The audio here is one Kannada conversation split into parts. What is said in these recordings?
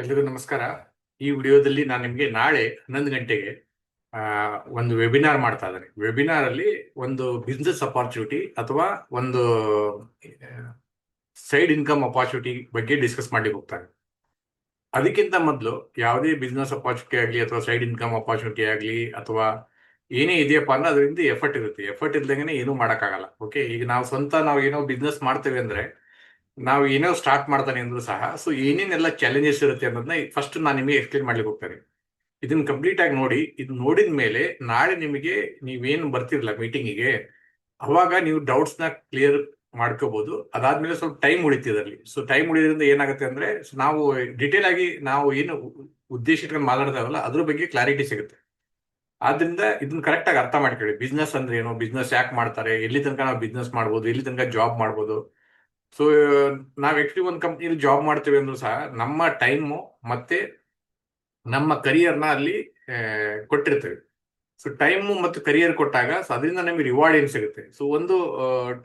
ಎಲ್ರಿಗೂ ನಮಸ್ಕಾರ. ಈ ವಿಡಿಯೋದಲ್ಲಿ ನಾನು ನಿಮಗೆ ನಾಳೆ 11 ಗಂಟೆಗೆ ಆ, ಒಂದು ವೆಬಿನಾರ್ ಮಾಡ್ತಾ ಇದ್ದೇನೆ. ವೆಬಿನಾರ್ ಅಲ್ಲಿ ಒಂದು ಬಿಸ್ನೆಸ್ ಅಪಾರ್ಚುನಿಟಿ ಅಥವಾ ಒಂದು ಸೈಡ್ ಇನ್ಕಮ್ ಅಪಾರ್ಚುನಿಟಿ ಬಗ್ಗೆ ಡಿಸ್ಕಸ್ ಮಾಡ್ಲಿಕ್ಕೆ ಹೋಗ್ತಾರೆ. ಅದಕ್ಕಿಂತ ಮೊದಲು ಯಾವುದೇ ಬಿಸ್ನೆಸ್ ಅಪಾರ್ಚುನಿಟಿ ಆಗಲಿ ಅಥವಾ ಸೈಡ್ ಇನ್ಕಮ್ ಅಪಾರ್ಚುನಿಟಿ ಆಗಲಿ ಅಥವಾ ಏನೇ ಇದೆಯಪ್ಪ ಅಂದ್ರೆ ಅದರಿಂದ ಎಫರ್ಟ್ ಇರುತ್ತೆ. ಎಫರ್ಟ್ ಇಲ್ದಂಗೆ ಏನೂ ಮಾಡೋಕ್ಕಾಗಲ್ಲ. ಓಕೆ, ಈಗ ನಾವು ಏನೋ ಬಿಸ್ನೆಸ್ ಮಾಡ್ತೇವೆ ಅಂದ್ರೆ ನಾವು ಏನೋ ಸ್ಟಾರ್ಟ್ ಮಾಡ್ತಾನೆ ಅಂದ್ರೂ ಸಹ ಏನೇನೆಲ್ಲ ಚಾಲೆಂಜಸ್ ಇರುತ್ತೆ ಅನ್ನೋದನ್ನ ಫಸ್ಟ್ ನಾನು ನಿಮಗೆ ಎಕ್ಸ್ಪ್ಲೇನ್ ಮಾಡ್ಲಿಕ್ಕೆ ಹೋಗ್ತೇನೆ. ಇದನ್ನ ಕಂಪ್ಲೀಟ್ ಆಗಿ ನೋಡಿ. ಇದು ನೋಡಿದ ಮೇಲೆ ನಾಳೆ ನಿಮಗೆ ನೀವೇನು ಬರ್ತಿರಲ್ಲ ಮೀಟಿಂಗಿಗೆ, ಅವಾಗ ನೀವು ಡೌಟ್ಸ್ ನ ಕ್ಲಿಯರ್ ಮಾಡ್ಕೋಬಹುದು. ಅದಾದ್ಮೇಲೆ ಸ್ವಲ್ಪ ಟೈಮ್ ಉಳಿತಿದಲ್ಲಿ. ಟೈಮ್ ಉಳಿಯೋದ್ರಿಂದ ಏನಾಗುತ್ತೆ ಅಂದ್ರೆ ನಾವು ಡಿಟೇಲ್ ಆಗಿ ನಾವು ಏನು ಉದ್ದೇಶ ಇಟ್ಕೊಂಡು ಮಾತಾಡ್ತಾವಲ್ಲ ಅದ್ರ ಬಗ್ಗೆ ಕ್ಲಾರಿಟಿ ಸಿಗುತ್ತೆ. ಆದ್ರಿಂದ ಇದನ್ನ ಕರೆಕ್ಟ್ ಆಗಿ ಅರ್ಥ ಮಾಡ್ಕೊಳ್ಳಿ. ಬಿಸ್ನೆಸ್ ಅಂದ್ರೆ ಏನು, ಬಿಸ್ನೆಸ್ ಯಾಕೆ ಮಾಡ್ತಾರೆ, ಎಲ್ಲಿ ತನಕ ನಾವು ಬಿಸ್ನೆಸ್ ಮಾಡ್ಬೋದು, ಎಲ್ಲಿ ತನಕ ಜಾಬ್ ಮಾಡ್ಬೋದು. ಸೊ ನಾವ್ ಆಕ್ಚುಲಿ ಒಂದು ಕಂಪ್ನಿಯಲ್ಲಿ ಜಾಬ್ ಮಾಡ್ತೇವೆ ಅಂದ್ರೂ ಸಹ ನಮ್ಮ ಟೈಮು ಮತ್ತೆ ನಮ್ಮ ಕರಿಯರ್ನ ಅಲ್ಲಿ ಕೊಟ್ಟಿರ್ತೇವೆ. ಟೈಮು ಮತ್ತು ಕರಿಯರ್ ಕೊಟ್ಟಾಗ ಅದರಿಂದ ನಮಗೆ ರಿವಾರ್ಡ್ ಏನ್ ಸಿಗುತ್ತೆ. ಒಂದು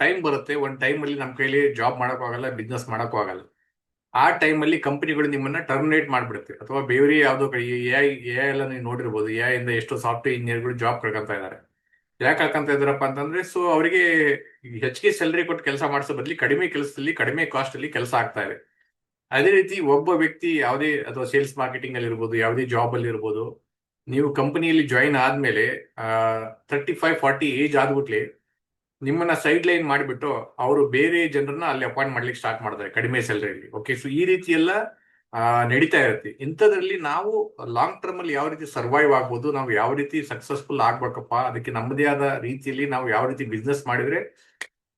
ಟೈಮ್ ಬರುತ್ತೆ, ಒಂದು ಟೈಮ್ ಅಲ್ಲಿ ನಮ್ಮ ಕೈಲಿ ಜಾಬ್ ಮಾಡೋಕ್ಕೂ ಆಗಲ್ಲ, ಬಿಸ್ನೆಸ್ ಮಾಡೋಕ್ಕೂ ಆಗಲ್ಲ. ಆ ಟೈಮ್ ಅಲ್ಲಿ ಕಂಪನಿಗಳು ನಿಮ್ಮನ್ನ ಟರ್ಮಿನೇಟ್ ಮಾಡ್ಬಿಡುತ್ತೆ. ಅಥವಾ ಬೇರೆ ಯಾವ್ದೋ ಕಡೆ ಎ ಎಲ್ಲ ನೀವು ನೋಡಿರ್ಬೋದು. ಎ ಇಂದ ಎಷ್ಟೋ ಸಾಫ್ಟ್ವೇರ್ ಇಂಜಿನಿಯರ್ಗಳು ಜಾಬ್ ಕಳ್ಕೊಂತ ಇದ್ದಾರೆ. ಯಾಕೆ ಕಳ್ಕೊಂತ ಇದಾರಪ್ಪ ಅಂತಂದ್ರೆ ಅವರಿಗೆ ಹೆಚ್ಚಿಗೆ ಸ್ಯಾಲರಿ ಕೊಟ್ಟು ಕೆಲಸ ಮಾಡಿಸೋ ಬದಲಿ ಕಡಿಮೆ ಕೆಲಸದಲ್ಲಿ ಕಡಿಮೆ ಕಾಸ್ಟ್ ಅಲ್ಲಿ ಕೆಲಸ ಆಗ್ತಾ ಇದೆ. ಅದೇ ರೀತಿ ಒಬ್ಬ ವ್ಯಕ್ತಿ ಯಾವುದೇ ಅಥವಾ ಸೇಲ್ಸ್ ಮಾರ್ಕೆಟಿಂಗ್ ಅಲ್ಲಿ ಇರ್ಬೋದು, ಯಾವುದೇ ಜಾಬ್ ಅಲ್ಲಿ ಇರ್ಬೋದು, ನೀವು ಕಂಪನಿಯಲ್ಲಿ ಜಾಯಿನ್ ಆದ್ಮೇಲೆ 35-40 ಏಜ್ ಆದ್ಬಿಟ್ಲೆ ನಿಮ್ಮನ್ನ ಸೈಡ್ ಲೈನ್ ಮಾಡಿಬಿಟ್ಟು ಅವರು ಬೇರೆ ಜನರನ್ನ ಅಲ್ಲಿ ಅಪಾಯಿಂಟ್ ಮಾಡ್ಲಿಕ್ಕೆ ಸ್ಟಾರ್ಟ್ ಮಾಡ್ತಾರೆ ಕಡಿಮೆ ಸ್ಯಾಲರಿಯಲ್ಲಿ. ಓಕೆ, ಈ ರೀತಿ ಎಲ್ಲ ನಡೀತಾ ಇರುತ್ತೆ. ಇಂಥದ್ರಲ್ಲಿ ನಾವು ಲಾಂಗ್ ಟರ್ಮ್ ಅಲ್ಲಿ ಯಾವ ರೀತಿ ಸರ್ವೈವ್ ಆಗ್ಬೋದು, ನಾವು ಯಾವ ರೀತಿ ಸಕ್ಸಸ್ಫುಲ್ ಆಗ್ಬೇಕಪ್ಪ, ಅದಕ್ಕೆ ನಮ್ಮದೇ ಆದ ರೀತಿಯಲ್ಲಿ ನಾವು ಯಾವ ರೀತಿ ಬಿಸ್ನೆಸ್ ಮಾಡಿದ್ರೆ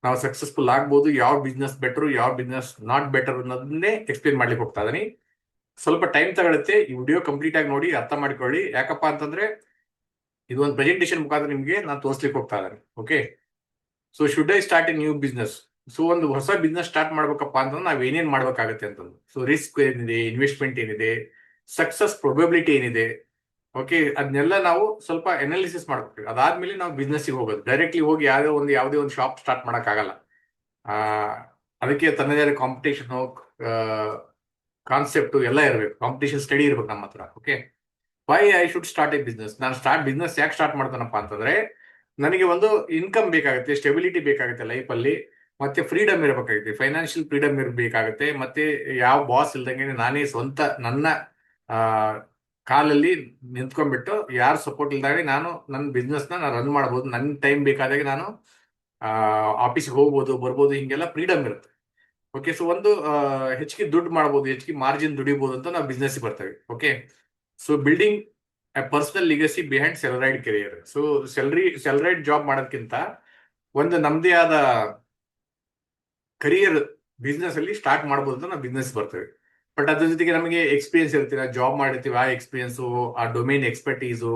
ನಾವು ಸಕ್ಸಸ್ಫುಲ್ ಆಗ್ಬೋದು, ಯಾವ ಬಿಸ್ನೆಸ್ ಬೆಟರ್ ಯಾವ ಬಿಸ್ನೆಸ್ ನಾಟ್ ಬೆಟರ್ ಅನ್ನೋದನ್ನೇ ಎಕ್ಸ್ಪ್ಲೇನ್ ಮಾಡ್ಲಿಕ್ಕೆ ಹೋಗ್ತಾ ಇದೀನಿ. ಸ್ವಲ್ಪ ಟೈಮ್ ತಗೊಳುತ್ತೆ. ಈ ವಿಡಿಯೋ ಕಂಪ್ಲೀಟ್ ಆಗಿ ನೋಡಿ, ಅರ್ಥ ಮಾಡ್ಕೊಳ್ಳಿ. ಯಾಕಪ್ಪ ಅಂತಂದ್ರೆ ಇದು ಒಂದು ಪ್ರೆಸೆಂಟೇಶನ್ ಮುಖಾಂತರ ನಿಮ್ಗೆ ನಾನು ತೋರಿಸ್ಲಿಕ್ಕೆ ಹೋಗ್ತಾ ಇದ್ದೀನಿ. Okay, should I start A new business? ಒಂದು ಹೊಸ ಬಿಸ್ನೆಸ್ ಸ್ಟಾರ್ಟ್ ಮಾಡ್ಬೇಕಪ್ಪ ಅಂತಂದ್ರೆ ನಾವ್ ಏನೇನ್ ಮಾಡ್ಬೇಕಾಗತ್ತೆ ಅಂತಂದು. ರಿಸ್ಕ್ ಏನಿದೆ, ಇನ್ವೆಸ್ಟ್ಮೆಂಟ್ ಏನಿದೆ, ಸಕ್ಸಸ್ ಪ್ರೊಬೆಬಿಲಿಟಿ ಏನಿದೆ, ಓಕೆ, ಅದನ್ನೆಲ್ಲ ನಾವು ಸ್ವಲ್ಪ ಅನಾಲಿಸಿಸ್ ಮಾಡ್ಬೇಕು. ಅದಾದ್ಮೇಲೆ ನಾವು ಬಿಸ್ನೆಸ್ ಹೋಗೋದು. ಡೈರೆಕ್ಟ್ಲಿ ಹೋಗಿ ಯಾವುದೇ ಒಂದು ಶಾಪ್ ಸ್ಟಾರ್ಟ್ ಮಾಡಕ್ ಆಗಲ್ಲ. ಆ ಅದಕ್ಕೆ ತನ್ನದೇ ಆದ ಕಾಂಪಿಟೇಷನ್ ಕಾನ್ಸೆಪ್ಟ್ ಎಲ್ಲ ಇರಬೇಕು. ಕಾಂಪಿಟೇಷನ್ ಸ್ಟಡಿ ಇರ್ಬೇಕು ನಮ್ಮ ಹತ್ರ. Okay, why I should start A business? ನಾನು ಬಿಸ್ನೆಸ್ ಯಾಕೆ ಸ್ಟಾರ್ಟ್ ಮಾಡ್ತಾನಪ್ಪ ಅಂತಂದ್ರೆ ನನಗೆ ಒಂದು ಇನ್ಕಮ್ ಬೇಕಾಗುತ್ತೆ, ಸ್ಟೆಬಿಲಿಟಿ ಬೇಕಾಗುತ್ತೆ ಲೈಫ್ ಅಲ್ಲಿ, ಮತ್ತೆ ಫ್ರೀಡಮ್ ಇರಬೇಕಾಗುತ್ತೆ, ಫೈನಾನ್ಷಿಯಲ್ ಫ್ರೀಡಮ್ ಇರಬೇಕಾಗುತ್ತೆ. ಮತ್ತೆ ಯಾವ ಬಾಸ್ ಇಲ್ದಂಗೆ ನಾನೇ ಸ್ವಂತ ನನ್ನ ಆ ಕಾಲಲ್ಲಿ ನಿಂತ್ಕೊಂಡ್ಬಿಟ್ಟು ಯಾರು ಸಪೋರ್ಟ್ ಇಲ್ದಾಗ ನಾನು ನನ್ನ ಬಿಸ್ನೆಸ್ ನಾನು ರನ್ ಮಾಡ್ಬೋದು. ನನ್ನ ಟೈಮ್ ಬೇಕಾದಾಗ ನಾನು ಆಫೀಸ್ಗೆ ಹೋಗ್ಬೋದು, ಬರ್ಬೋದು, ಹಿಂಗೆಲ್ಲ ಫ್ರೀಡಮ್ ಇರುತ್ತೆ. ಓಕೆ, ಹೆಚ್ಚಿಗೆ ದುಡ್ಡು ಮಾಡ್ಬೋದು, ಹೆಚ್ಚಿಗೆ ಮಾರ್ಜಿನ್ ದುಡಿಬಹುದು ಅಂತ ನಾವು ಬಿಸ್ನೆಸ್ ಬರ್ತೇವೆ. Okay, building a personal legacy behind salaried career. Salaried job ಮಾಡೋದಕ್ಕಿಂತ ಒಂದು ನಮ್ದೇ ಆದ ಕರಿಯರ್ ಬಿಸ್ನೆಸ್ ಅಲ್ಲಿ ಸ್ಟಾರ್ಟ್ ಮಾಡ್ಬೋದು ಅಂತ ನಾವು ಬಿಸ್ನೆಸ್ ಬರ್ತೇವೆ. ಬಟ್ ಅದ್ರ ಜೊತೆಗೆ ನಮಗೆ ಎಕ್ಸ್ಪೀರಿಯನ್ಸ್ ಇರ್ತೀವಿ, ಜಾಬ್ ಮಾಡಿರ್ತೀವಿ, ಆ ಎಕ್ಸ್ಪೀರಿಯನ್ಸು, ಆ ಡೊಮೇನ್ ಎಕ್ಸ್ಪರ್ಟೀಸು,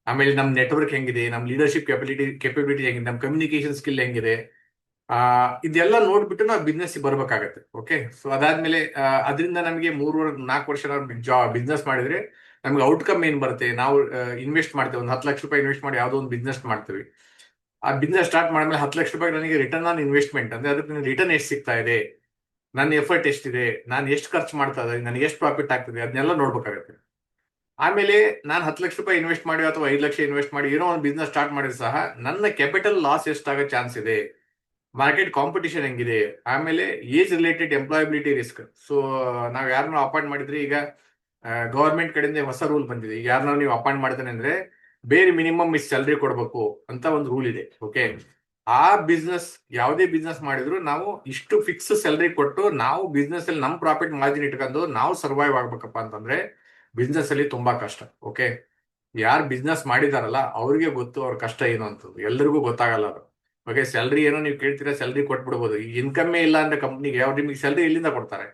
ಆಮೇಲೆ ನಮ್ಮ ನೆಟ್ವರ್ಕ್ ಹೆಂಗಿದೆ, ನಮ್ಮ ಲೀಡರ್ಶಿಪ್ ಕೆಪಬಿಲಿಟಿ ಹೆಂಗಿದೆ, ನಮ್ಮ ಕಮ್ಯುನಿಕೇಶನ್ ಸ್ಕಿಲ್ ಹೆಂಗಿದೆ, ಇದೆಲ್ಲ ನೋಡ್ಬಿಟ್ಟು ನಾವು ಬಿಸ್ನೆಸ್ ಬರ್ಬೇಕಾಗತ್ತೆ. ಓಕೆ, ಅದಾದ್ಮೇಲೆ ಅದರಿಂದ ನಮಗೆ 3-4 ವರ್ಷ ಬಿಸ್ನೆಸ್ ಮಾಡಿದ್ರೆ ನಮ್ಗೆ ಔಟ್ಕಮ್ ಏನ್ ಬರುತ್ತೆ. ನಾವು ಇನ್ವೆಸ್ಟ್ ಮಾಡ್ತೇವೆ, ಒಂದು 10 ಲಕ್ಷ ರೂಪಾಯಿ ಇನ್ವೆಸ್ಟ್ ಮಾಡಿ ಯಾವುದೋ ಒಂದು ಬಿಸ್ನೆಸ್ ಮಾಡ್ತೀವಿ. ಆ ಬಿಸ್ನೆಸ್ ಸ್ಟಾರ್ಟ್ ಮಾಡಿದ್ಮೇಲೆ 10 ಲಕ್ಷ ರೂಪಾಯಿ ನನಗೆ ರಿಟರ್ನ್ ಆನ್ ಇನ್ವೆಸ್ಟ್ಮೆಂಟ್ ಅಂದ್ರೆ ಅದಕ್ಕೆ ರಿಟರ್ನ್ ಎಷ್ಟು ಸಿಗ್ತಾ ಇದೆ, ನನ್ನ ಎಫರ್ಟ್ ಎಷ್ಟಿದೆ, ನಾನು ಎಷ್ಟು ಖರ್ಚು ಮಾಡ್ತಾ ಇದ್ದೀನಿ, ನನಗೆ ಎಷ್ಟು ಪ್ರಾಫಿಟ್ ಆಗ್ತದೆ, ಅದನ್ನೆಲ್ಲ ನೋಡ್ಬೇಕಾಗತ್ತೆ. ಆಮೇಲೆ ನಾನು 10 ಲಕ್ಷ ರೂಪಾಯಿ ಇನ್ವೆಸ್ಟ್ ಮಾಡಿ ಅಥವಾ 5 ಲಕ್ಷ ಇನ್ವೆಸ್ಟ್ ಮಾಡಿ ಏನೋ ಒಂದು ಬಿಸ್ನೆಸ್ ಸ್ಟಾರ್ಟ್ ಮಾಡಿದ್ರೆ ಸಹ ನನ್ನ ಕ್ಯಾಪಿಟಲ್ ಲಾಸ್ ಎಷ್ಟಾಗೋ ಚಾನ್ಸ್ ಇದೆ, ಮಾರ್ಕೆಟ್ ಕಾಂಪಿಟೇಷನ್ ಹೆಂಗಿದೆ, ಆಮೇಲೆ ಏಜ್ ರಿಲೇಟೆಡ್ ಎಂಪ್ಲಾಯಬಿಲಿಟಿ ರಿಸ್ಕ್. ನಾವ್ ಯಾರನ್ನ ಅಪಾಯಿಂಟ್ ಮಾಡಿದ್ರೆ ಈಗ ಗವರ್ಮೆಂಟ್ ಕಡೆಯಿಂದ ಹೊಸ ರೂಲ್ ಬಂದಿದೆ. ಈಗ ಯಾರನ್ನ ನೀವು ಅಪಾಯಿಂಟ್ ಮಾಡ್ತಾನೆ ಅಂದ್ರೆ ಬೇರೆ ಮಿನಿಮಮ್ ಇಷ್ಟು ಸ್ಯಾಲರಿ ಕೊಡಬೇಕು ಅಂತ ಒಂದು ರೂಲ್ ಇದೆ. ಓಕೆ, ಆ ಬಿಸ್ನೆಸ್ ಯಾವುದೇ ಬಿಸ್ನೆಸ್ ಮಾಡಿದ್ರು ನಾವು ಇಷ್ಟು ಫಿಕ್ಸ್ ಸ್ಯಾಲರಿ ಕೊಟ್ಟು ನಾವು ಬಿಸ್ನೆಸ್ ಅಲ್ಲಿ ನಮ್ ಪ್ರಾಫಿಟ್ ಮಾರ್ಜಿನ್ ಇಟ್ಕೊಂಡು ನಾವು ಸರ್ವೈವ್ ಆಗ್ಬೇಕಪ್ಪ ಅಂತಂದ್ರೆ ಬಿಸ್ನೆಸ್ ಅಲ್ಲಿ ತುಂಬಾ ಕಷ್ಟ. ಓಕೆ, ಯಾರು ಬಿಸ್ನೆಸ್ ಮಾಡಿದಾರಲ್ಲ ಅವ್ರಿಗೆ ಗೊತ್ತು ಅವ್ರ ಕಷ್ಟ ಏನು ಅಂತ. ಎಲ್ರಿಗೂ ಗೊತ್ತಾಗಲ್ಲ ಅದು. ಓಕೆ, ಸ್ಯಾಲ್ರಿ ಏನೋ ನೀವು ಕೇಳ್ತೀರಾ, ಸ್ಯಾಲ್ರಿ ಕೊಟ್ಬಿಡ್ಬೋದು. ಈ ಇನ್ಕಮ್ಮೇ ಇಲ್ಲ ಅಂದ್ರೆ ಕಂಪ್ನಿಗೆ ಅವ್ರು ನಿಮಗೆ ಸ್ಯಾಲ್ರಿ ಎಲ್ಲಿಂದ ಕೊಡ್ತಾರೆ?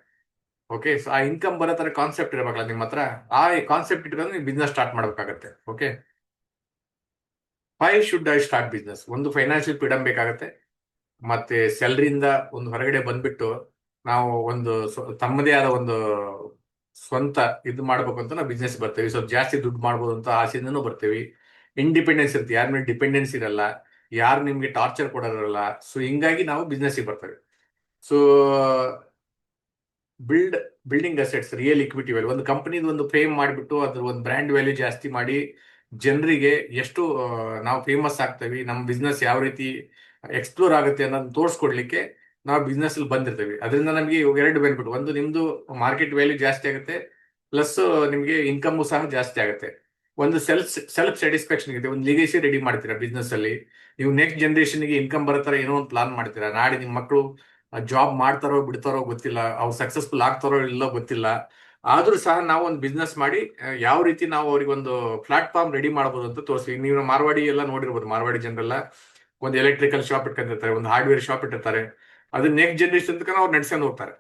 ಓಕೆ, ಆ ಇನ್ಕಮ್ ಬರೋ ತರ ಕಾನ್ಸೆಪ್ಟ್ ಇರಬೇಕಲ್ಲ ನಿಮ್ಮ ಹತ್ರ. ಆ ಕಾನ್ಸೆಪ್ಟ್ ಇಟ್ಕೊಂಡು ನೀವು ಬಿಸ್ನೆಸ್ ಸ್ಟಾರ್ಟ್ ಮಾಡ್ಬೇಕಾಗತ್ತೆ. Okay, why should I start business? ಒಂದು ಫೈನಾನ್ಷಿಯಲ್ ಫ್ರೀಡಮ್ ಬೇಕಾಗತ್ತೆ, ಮತ್ತೆ ಸ್ಯಾಲ್ರಿಯಿಂದ ಒಂದು ಹೊರಗಡೆ ಬಂದ್ಬಿಟ್ಟು ನಾವು ಒಂದು ತಮ್ಮದೇ ಆದ ಒಂದು ಸ್ವಂತ ಇದು ಮಾಡ್ಬೇಕು ಅಂತ ನಾವು ಬಿಸ್ನೆಸ್ ಬರ್ತೇವೆ. ಸ್ವಲ್ಪ ಜಾಸ್ತಿ ದುಡ್ಡು ಮಾಡ್ಬೋದು ಅಂತ ಆಸೆಯಿಂದನೂ ಬರ್ತೇವೆ. ಇಂಡಿಪೆಂಡೆನ್ಸ್ ಇರುತ್ತೆ, ಯಾರ ಮೇಲೆ ಡಿಪೆಂಡೆನ್ಸ್ ಇರಲ್ಲ, ಯಾರು ನಿಮ್ಗೆ ಟಾರ್ಚರ್ ಕೊಡೋರಲ್ಲ. ಹಿಂಗಾಗಿ ನಾವು ಬಿಸ್ನೆಸ್ ಬರ್ತೇವೆ. So build building assets, real equity value. ಒಂದು ಕಂಪನಿದು ಒಂದು ಫೇಮ್ ಮಾಡಿಬಿಟ್ಟು ಅದ್ರ ಒಂದು ಬ್ರ್ಯಾಂಡ್ ವ್ಯಾಲ್ಯೂ ಜಾಸ್ತಿ ಮಾಡಿ ಜನರಿಗೆ ಎಷ್ಟು ನಾವು ಫೇಮಸ್ ಆಗ್ತೇವೆ, ನಮ್ಮ ಬಿಸ್ನೆಸ್ ಯಾವ ರೀತಿ ಎಕ್ಸ್ಪ್ಲೋರ್ ಆಗುತ್ತೆ ಅನ್ನೋದನ್ನ ತೋರಿಸ್ಕೊಡ್ಲಿಕ್ಕೆ ನಾವು ಬಿಸ್ನೆಸ್ ಅಲ್ಲಿ ಬಂದಿರ್ತೇವೆ. ಅದರಿಂದ ನಮಗೆ ಎರಡು ಬೆನಿಫಿಟ್: ಒಂದು, ನಿಮ್ದು ಮಾರ್ಕೆಟ್ ವ್ಯಾಲ್ಯೂ ಜಾಸ್ತಿ ಆಗುತ್ತೆ, ಪ್ಲಸ್ ನಿಮಗೆ ಇನ್ಕಮ್ ಸಹ ಜಾಸ್ತಿ ಆಗುತ್ತೆ. ಒಂದು ಸೆಲ್ಫ್ ಸ್ಯಾಟಿಸ್ಫ್ಯಾಕ್ಷನ್ ಇದೆ. ಒಂದು ಲಿಗೇಸಿ ರೆಡಿ ಮಾಡ್ತೀರಾ ಬಿಸ್ನೆಸ್ ಅಲ್ಲಿ. ನೀವು ನೆಕ್ಸ್ಟ್ ಜನರೇಷನ್ಗೆ ಇನ್ಕಮ್ ಬರೋ ಥರ ಏನೋ ಒಂದು ಪ್ಲಾನ್ ಮಾಡ್ತೀರಾ. ನಾಳೆ ನಿಮ್ಮ ಮಕ್ಕಳು ಜಾಬ್ ಮಾಡ್ತಾರೋ ಬಿಡ್ತಾರೋ ಗೊತ್ತಿಲ್ಲ, ಅವ್ರು ಸಕ್ಸಸ್ಫುಲ್ ಆಗ್ತಾರೋ ಇಲ್ಲೋ ಗೊತ್ತಿಲ್ಲ. ಆದ್ರೂ ಸಹ ನಾವು ಒಂದು ಬಿಸ್ನೆಸ್ ಮಾಡಿ ಯಾವ ರೀತಿ ನಾವು ಅವ್ರಿಗೆ ಒಂದು ಪ್ಲಾಟ್ಫಾರ್ಮ್ ರೆಡಿ ಮಾಡ್ಬೋದು ಅಂತ ತೋರಿಸ್ತೀವಿ. ನೀವು ಮಾರ್ವಾಡಿ ಎಲ್ಲ ನೋಡಿರ್ಬೋದು. ಮಾರ್ವಾಡಿ ಜನರೆಲ್ಲ ಒಂದು ಎಲೆಕ್ಟ್ರಿಕಲ್ ಶಾಪ್ ಇಟ್ಕೊಂಡಿರ್ತಾರೆ, ಒಂದು ಹಾರ್ಡ್ವೇರ್ ಶಾಪ್ ಇಟ್ಟಿರ್ತಾರೆ. ಅದನ್ನ ನೆಕ್ಸ್ಟ್ ಜನರೇಷನ್ ತನಕ ಅವ್ರು ನಡ್ಸ್ಕೊಂಡು ಹೋಗ್ತಾರೆ.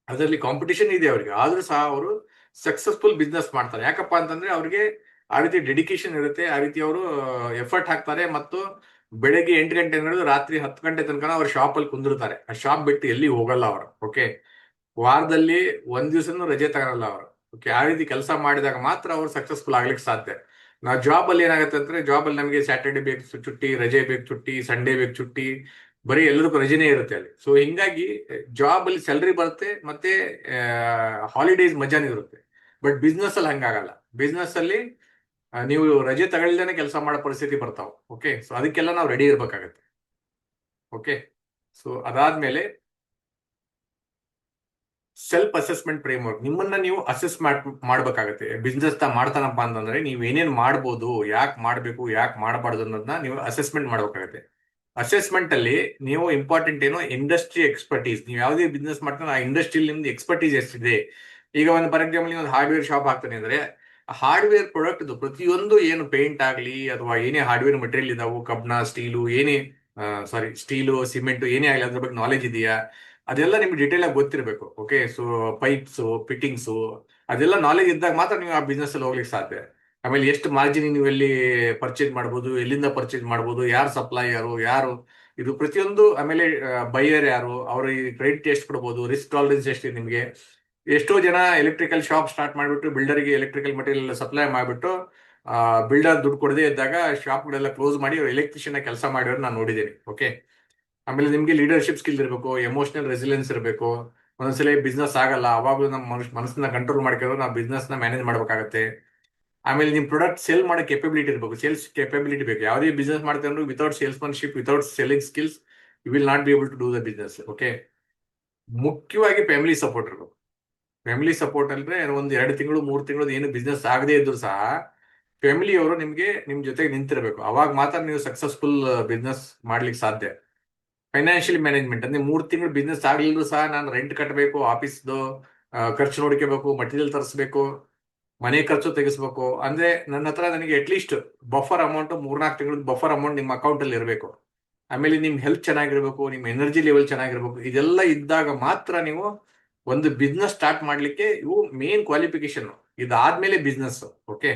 ಅದರಲ್ಲಿ ಕಾಂಪಿಟೇಷನ್ ಇದೆ ಅವರಿಗೆ, ಆದ್ರೂ ಸಹ ಅವರು ಸಕ್ಸಸ್ಫುಲ್ ಬಿಸ್ನೆಸ್ ಮಾಡ್ತಾರೆ. ಯಾಕಪ್ಪ ಅಂತಂದ್ರೆ ಅವ್ರಿಗೆ ಆ ರೀತಿ ಡೆಡಿಕೇಶನ್ ಇರುತ್ತೆ, ಆ ರೀತಿ ಅವರು ಎಫರ್ಟ್ ಹಾಕ್ತಾರೆ. ಮತ್ತು ಬೆಳಗ್ಗೆ 8 ಗಂಟೆ ನಡೆದು ರಾತ್ರಿ 10 ಗಂಟೆ ತನಕ ಅವ್ರ ಶಾಪ್ ಅಲ್ಲಿ ಕುಂದಿರ್ತಾರೆ. ಆ ಶಾಪ್ ಬಿಟ್ಟು ಎಲ್ಲಿ ಹೋಗಲ್ಲ ಅವರು. ಓಕೆ, ವಾರದಲ್ಲಿ ಒಂದ್ ದಿವಸನೂ ರಜೆ ತಗೊಳಲ್ಲ ಅವರು. ಓಕೆ, ಆ ರೀತಿ ಕೆಲಸ ಮಾಡಿದಾಗ ಮಾತ್ರ ಅವ್ರು ಸಕ್ಸಸ್ಫುಲ್ ಆಗ್ಲಿಕ್ಕೆ ಸಾಧ್ಯ. ನಾವು ಜಾಬ್ ಅಲ್ಲಿ ಏನಾಗುತ್ತೆ ಅಂದ್ರೆ, ಜಾಬ್ ಅಲ್ಲಿ ನಮಗೆ ಸ್ಯಾಟರ್ಡೆ ಬೇಕು ಚುಟ್ಟಿ, ರಜೆ ಬೇಕು ಚುಟ್ಟಿ, ಸಂಡೇ ಬೇಕು ಚುಟ್ಟಿ, ಬರೀ ಎಲ್ಲರಿಗೂ ರಜೆನೇ ಇರುತ್ತೆ ಅಲ್ಲಿ. ಸೊ ಹಿಂಗಾಗಿ ಜಾಬ್ ಅಲ್ಲಿ ಸ್ಯಾಲರಿ ಬರುತ್ತೆ, ಮತ್ತೆ ಹಾಲಿಡೇಸ್ ಮಜಾನೇ ಇರುತ್ತೆ. ಬಟ್ ಬಿಸ್ನೆಸ್ ಅಲ್ಲಿ ಹಂಗಾಗಲ್ಲ. ಬಿಸ್ನೆಸ್ ಅಲ್ಲಿ ನೀವು ರಜೆ ತಗೊಳ್ದೇನೆ ಕೆಲಸ ಮಾಡೋ ಪರಿಸ್ಥಿತಿ ಬರ್ತಾವ. ಓಕೆ, ಸೊ ಅದಕ್ಕೆಲ್ಲ ನಾವು ರೆಡಿ ಇರ್ಬೇಕಾಗತ್ತೆ. ಓಕೆ, ಸೊ ಅದಾದ್ಮೇಲೆ ಸೆಲ್ಫ್ ಅಸೆಸ್ಮೆಂಟ್ ಫ್ರೇಮ್ವರ್ಕ್. ನಿಮ್ಮನ್ನ ನೀವು ಅಸೆಸ್ ಮಾಡ್ಬೇಕಾಗತ್ತೆ. ಬಿಸ್ನೆಸ್ ಮಾಡ್ತಾನಪ್ಪ ಅಂತಂದ್ರೆ ನೀವು ಏನೇನ್ ಮಾಡ್ಬೋದು, ಯಾಕೆ ಮಾಡ್ಬೇಕು, ಯಾಕೆ ಮಾಡಬಾರ್ದು ಅನ್ನೋದನ್ನ ನೀವು ಅಸೆಸ್ಮೆಂಟ್ ಮಾಡ್ಬೇಕಾಗತ್ತೆ. ಅಸೆಸ್ಮೆಂಟ್ ಅಲ್ಲಿ ನೀವು ಇಂಪಾರ್ಟೆಂಟ್ ಏನು, ಇಂಡಸ್ಟ್ರಿ ಎಕ್ಸ್ಪರ್ಟೀಸ್. ನೀವು ಯಾವುದೇ ಬಿಸ್ನೆಸ್ ಮಾಡ್ತಾನೆ ಆ ಇಂಡಸ್ಟ್ರಿಯಲ್ಲಿ ನಿಮ್ದು ಎಕ್ಸ್ಪರ್ಟೀಸ್ ಎಷ್ಟಿದೆ. ಈಗ ಒಂದು ಫಾರ್ ಎಕ್ಸಾಂಪಲ್ ನೀವು ಒಂದು ಹಾರ್ಡ್ವೇರ್ ಶಾಪ್ ಹಾಕ್ತಾನೆ ಅಂದ್ರೆ, ಹಾರ್ಡ್ವೇರ್ ಪ್ರಾಡಕ್ಟ್ ಪ್ರತಿಯೊಂದು, ಏನು ಪೇಂಟ್ ಆಗಲಿ ಅಥವಾ ಏನೇ ಹಾರ್ಡ್ವೇರ್ ಮಟೀರಿಯಲ್ ಇದಾವು, ಕಬ್ಣ, ಸ್ಟೀಲು, ಏನೇ ಸ್ಟೀಲು, ಸಿಮೆಂಟ್ ಏನೇ ಆಗಲಿ, ಅದ್ರ ಬಗ್ಗೆ ನಾಲೆಜ್ ಇದೆಯಾ, ಅದೆಲ್ಲ ನಿಮ್ಗೆ ಡೀಟೇಲ್ ಆಗಿ ಗೊತ್ತಿರಬೇಕು. ಓಕೆ, ಸೊ ಪೈಪ್ಸು, ಫಿಟ್ಟಿಂಗ್ಸು, ಅದೆಲ್ಲ ನಾಲೆಜ್ ಇದ್ದಾಗ ಮಾತ್ರ ನೀವು ಆ ಬಿಸ್ನೆಸ್ ಅಲ್ಲಿ ಹೋಗ್ಲಿಕ್ಕೆ ಸಾಧ್ಯ. ಆಮೇಲೆ ಎಷ್ಟು ಮಾರ್ಜಿನ್ ನೀವು ಎಲ್ಲಿ ಪರ್ಚೇಸ್ ಮಾಡ್ಬೋದು, ಎಲ್ಲಿಂದ ಪರ್ಚೇಸ್ ಮಾಡ್ಬೋದು, ಯಾರು ಸಪ್ಲೈಯರು, ಯಾರು ಇದು ಪ್ರತಿಯೊಂದು. ಆಮೇಲೆ ಬೈಯರ್ ಯಾರು, ಅವ್ರಿಗೆ ಕ್ರೆಡಿಟ್ ಎಷ್ಟು ಕೊಡ್ಬೋದು, ರಿಸ್ಕ್ ಟಾಲರೆನ್ಸ್ ಎಷ್ಟಿದೆ ನಿಮಗೆ. ಎಷ್ಟೋ ಜನ ಎಲೆಕ್ಟ್ರಿಕಲ್ ಶಾಪ್ ಸ್ಟಾರ್ಟ್ ಮಾಡಿಬಿಟ್ಟು ಬಿಲ್ಡರ್ಗೆ ಎಲೆಕ್ಟ್ರಿಕಲ್ ಮಟೀರಿಯಲ್ ಸಪ್ಲೈ ಮಾಡಿಬಿಟ್ಟು ಬಿಲ್ಡರ್ ದುಡ್ಡು ಕೊಡದೇ ಇದ್ದಾಗ ಶಾಪ್ಗಳೆಲ್ಲ ಕ್ಲೋಸ್ ಮಾಡಿ ಎಲೆಕ್ಟ್ರಿಷಿಯನ್ ಕೆಲಸ ಮಾಡಿರೋರು ನಾನು ನೋಡಿದ್ದೀನಿ. ಓಕೆ, ಆಮೇಲೆ ನಿಮ್ಗೆ ಲೀಡರ್ಶಿಪ್ ಸ್ಕಿಲ್ ಇರಬೇಕು, ಎಮೋಷನಲ್ ರೆಸಿಲಿಯನ್ಸ್ ಇರಬೇಕು. ಒಂದೊಂದ್ಸಲ ಬಿಸ್ನೆಸ್ ಆಗಲ್ಲ, ಅವಾಗಲೂ ನಮ್ಮ ಮನಸ್ಸನ್ನ ಕಂಟ್ರೋಲ್ ಮಾಡ್ಕೊಂಡು ನಾವು ಬಿಸ್ನೆಸ್ ನ ಮ್ಯಾನೇಜ್ ಮಾಡ್ಬೇಕಾಗತ್ತೆ. ಆಮೇಲೆ ನಿಮ್ ಪ್ರಾಡಕ್ಟ್ ಸೇಲ್ ಮಾಡೋ ಕೆಪಬಿಲಿಟಿ ಇರಬೇಕು, ಸೇಲ್ಸ್ ಕೆಪಬಿಲಿಟಿ ಬೇಕು. ಯಾವುದೇ ಬಿಸ್ನೆಸ್ ಮಾಡ್ತಾರೆ without salesmanship, without selling skills, you will not be able to do the business. Okay, ಮುಖ್ಯವಾಗಿ ಫ್ಯಾಮಿಲಿ ಸಪೋರ್ಟ್ ಇರಬೇಕು. ಫ್ಯಾಮಿಲಿ ಸಪೋರ್ಟ್ ಅಂದ್ರೆ ಒಂದು 2 ತಿಂಗಳು 3 ತಿಂಗಳು ಏನು ಬಿಸ್ನೆಸ್ ಆಗದೇ ಇದ್ರು ಸಹ ಫ್ಯಾಮಿಲಿಯವರು ನಿಮ್ಗೆ ನಿಮ್ ಜೊತೆಗೆ ನಿಂತಿರಬೇಕು. ಅವಾಗ ಮಾತ್ರ ನೀವು ಸಕ್ಸಸ್ಫುಲ್ ಬಿಸ್ನೆಸ್ ಮಾಡ್ಲಿಕ್ಕೆ ಸಾಧ್ಯ. ಫೈನಾನ್ಷಿಯಲ್ ಮ್ಯಾನೇಜ್ಮೆಂಟ್ ಅಂದ್ರೆ 3 ತಿಂಗಳು ಬಿಸ್ನೆಸ್ ಆಗ್ಲಿದ್ರು ಸಹ ನಾನು ರೆಂಟ್ ಕಟ್ಟಬೇಕು, ಆಫೀಸ್ದು ಖರ್ಚು ನೋಡ್ಕೋಬೇಕು, ಮಟೀರಿಯಲ್ ತರಿಸ್ಬೇಕು, ಮನೆ ಖರ್ಚು ತೆಗಿಸ್ಬೇಕು. ಅಂದ್ರೆ ನನ್ನ ಹತ್ರ ನನಗೆ ಅಟ್ಲೀಸ್ಟ್ ಬಫರ್ ಅಮೌಂಟ್ 3-4 ತಿಂಗಳ ಬಫರ್ ಅಮೌಂಟ್ ನಿಮ್ಮ ಅಕೌಂಟ್ ಅಲ್ಲಿ ಇರಬೇಕು. ಆಮೇಲೆ ನಿಮ್ ಹೆಲ್ತ್ ಚೆನ್ನಾಗಿರ್ಬೇಕು, ನಿಮ್ ಎನರ್ಜಿ ಲೆವೆಲ್ ಚೆನ್ನಾಗಿರ್ಬೇಕು. ಇದೆಲ್ಲ ಇದ್ದಾಗ ಮಾತ್ರ ನೀವು ಒಂದು ಬಿಸ್ನೆಸ್ ಸ್ಟಾರ್ಟ್ ಮಾಡ್ಲಿಕ್ಕೆ ಇವು ಮೇನ್ ಕ್ವಾಲಿಫಿಕೇಶನ್. ಇದಾದ್ಮೇಲೆ ಬಿಸ್ನೆಸ್. ಓಕೆ,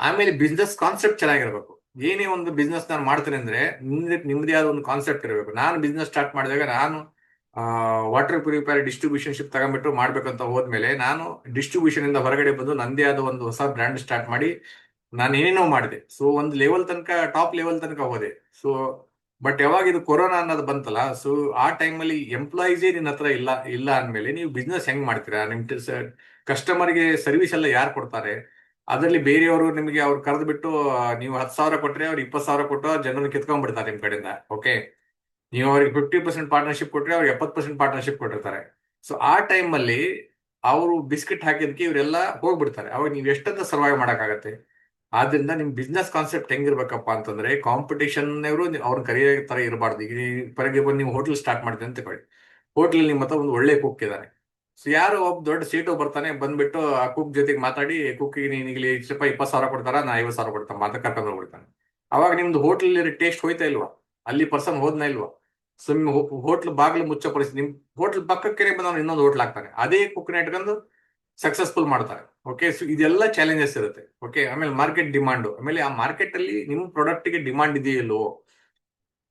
ಆಮೇಲೆ ಬಿಸ್ನೆಸ್ ಕಾನ್ಸೆಪ್ಟ್ ಚೆನ್ನಾಗಿರ್ಬೇಕು. ಏನೇ ಒಂದು ಬಿಸ್ನೆಸ್ ನಾನು ಮಾಡ್ತೇನೆ ಅಂದ್ರೆ ನಿಮ್ದೇ ಆದ ಒಂದು ಕಾನ್ಸೆಪ್ಟ್ ಇರಬೇಕು. ನಾನು ಬಿಸ್ನೆಸ್ ಸ್ಟಾರ್ಟ್ ಮಾಡಿದಾಗ ನಾನು ವಾಟರ್ ಪ್ಯೂರಿಫೈರ್ ಡಿಸ್ಟ್ರಿಬ್ಯೂಷನ್ ಶಿಪ್ ತಗೊಂಡ್ಬಿಟ್ಟು ಮಾಡ್ಬೇಕಂತ ಹೋದ್ಮೇಲೆ ನಾನು ಡಿಸ್ಟ್ರಿಬ್ಯೂಷನ್ ಇಂದ ಹೊರಗಡೆ ಬಂದು ನಂದೇ ಆದ ಒಂದು ಹೊಸ ಬ್ರ್ಯಾಂಡ್ ಸ್ಟಾರ್ಟ್ ಮಾಡಿ ನಾನು ಏನೇನೋ ಮಾಡಿದೆ. ಸೊ ಒಂದು ಲೆವೆಲ್ ತನಕ, ಟಾಪ್ ಲೆವೆಲ್ ತನಕ ಹೋದೆ. ಸೊ ಬಟ್ ಯಾವಾಗ ಇದು ಕೊರೋನಾ ಅನ್ನೋದು ಬಂತಲ್ಲ, ಸೊ ಆ ಟೈಮಲ್ಲಿ ಎಂಪ್ಲಾಯೀಸೇ ನಿನ್ನ ಹತ್ರ ಇಲ್ಲ ಇಲ್ಲ ಅಂದಮೇಲೆ ನೀವು ಬಿಸ್ನೆಸ್ ಹೆಂಗ್ ಮಾಡ್ತೀರಾ? ನಿಮ್ ಕಸ್ಟಮರ್ಗೆ ಸರ್ವಿಸ್ ಎಲ್ಲ ಯಾರು ಕೊಡ್ತಾರೆ? ಅದರಲ್ಲಿ ಬೇರೆಯವರು ನಿಮಗೆ ಅವ್ರು ಕರೆದು ಬಿಟ್ಟು ನೀವು 10,000 ಕೊಟ್ರೆ ಅವ್ರು 20,000 ಕೊಟ್ಟು ಜನರನ್ನ ಕಿತ್ಕೊಂಡ್ಬಿಡ್ತಾರೆ ನಿಮ್ ಕಡೆಯಿಂದ. ಓಕೆ, ನೀವು ಅವ್ರಿಗೆ 50% ಪಾರ್ಟ್ನರ್ಶಿಪ್ ಕೊಟ್ರೆ ಅವ್ರಿಗೆ 70% ಪಾರ್ಟ್ನರ್ಶಿಪ್ ಕೊಟ್ಟಿರ್ತಾರೆ. ಸೊ ಆ ಟೈಮ್ ಅಲ್ಲಿ ಅವರು ಬಿಸ್ಕೆಟ್ ಹಾಕಿದಕ್ಕೆ ಇವರೆಲ್ಲ ಹೋಗ್ಬಿಡ್ತಾರೆ. ಅವಾಗ ನೀವು ಎಷ್ಟಂತ ಸರ್ವೈವ್ ಮಾಡಕ್ಕಾಗತ್ತೆ? ಆದ್ರಿಂದ ನಿಮ್ ಬಿಸ್ನೆಸ್ ಕಾನ್ಸೆಪ್ಟ್ ಹೆಂಗಿರ್ಬೇಕಪ್ಪ ಅಂತಂದ್ರೆ, ಕಾಂಪಿಟೇಷನ್ ಅವರು ಅವ್ರನ್ನ ಕರೆಯೋ ತರ ಇರಬಾರ್ದು. ಈಗ ಫಾರ್ ಎಕ್ಸಾಂಪಲ್ ನೀವು ಹೋಟೆಲ್ ಸ್ಟಾರ್ಟ್ ಮಾಡ್ತೀವಿ ಅಂತ ತಗೊಳ್ಳಿ. ಹೋಟ್ಲಲ್ಲಿ ನಿಮ್ಮ ಹತ್ರ ಒಂದು ಒಳ್ಳೆ ಕುಕ್ ಇದ್ದಾನೆ. ಸೊ ಯಾರೋ ಒಬ್ಬ ದೊಡ್ಡ ಸೀಟು ಬರ್ತಾನೆ, ಬಂದ್ಬಿಟ್ಟು ಆ ಕುಕ್ ಜೊತೆಗೆ ಮಾತಾಡಿ, ಕುಕ್ಕಿಗೆ ನೀನಿಗೆ ಸ್ವಲ್ಪ 20,000 ಕೊಡ್ತಾರ, ನಾ 50,000 ಕೊಡ್ತಾನೆ ಅಂತ ಕರ್ಕೊಂಡು ಹೋಗ್ಬಿಡ್ತಾನೆ. ಅವಾಗ ನಿಮ್ದು ಹೋಟ್ಲಲ್ಲಿ ಟೇಸ್ಟ್ ಹೋಯ್ತಾ ಇಲ್ವಾ? ಅಲ್ಲಿ ಪರ್ಸನ್ ಹೋದ್ನಾ ಇಲ್ವಾ? ಸೊ ನಿಮ್ ಹೋಟ್ಲ್ ಬಾಗಿಲು ಮುಚ್ಚೋ ಪರಿಸ್ಥಿತಿ. ನಿಮ್ ಹೋಟ್ಲ್ ಪಕ್ಕಕ್ಕೆ ಬಂದವನು ಇನ್ನೊಂದು ಹೋಟ್ಲ್ ಹಾಕ್ತಾನೆ, ಅದೇ ಕುಕ್ನ ಇಟ್ಕೊಂಡು ಸಕ್ಸಸ್ಫುಲ್ ಮಾಡ್ತಾರೆ. ಓಕೆ, ಸೊ ಇದೆಲ್ಲ ಚಾಲೆಂಜಸ್ ಇರುತ್ತೆ. ಓಕೆ, ಆಮೇಲೆ ಮಾರ್ಕೆಟ್ ಡಿಮಾಂಡ್. ಆಮೇಲೆ ಆ ಮಾರ್ಕೆಟ್ ಅಲ್ಲಿ ನಿಮ್ಮ ಪ್ರಾಡಕ್ಟ್ ಗೆ ಡಿಮಾಂಡ್ ಇದೆಯಲ್ಲೋ,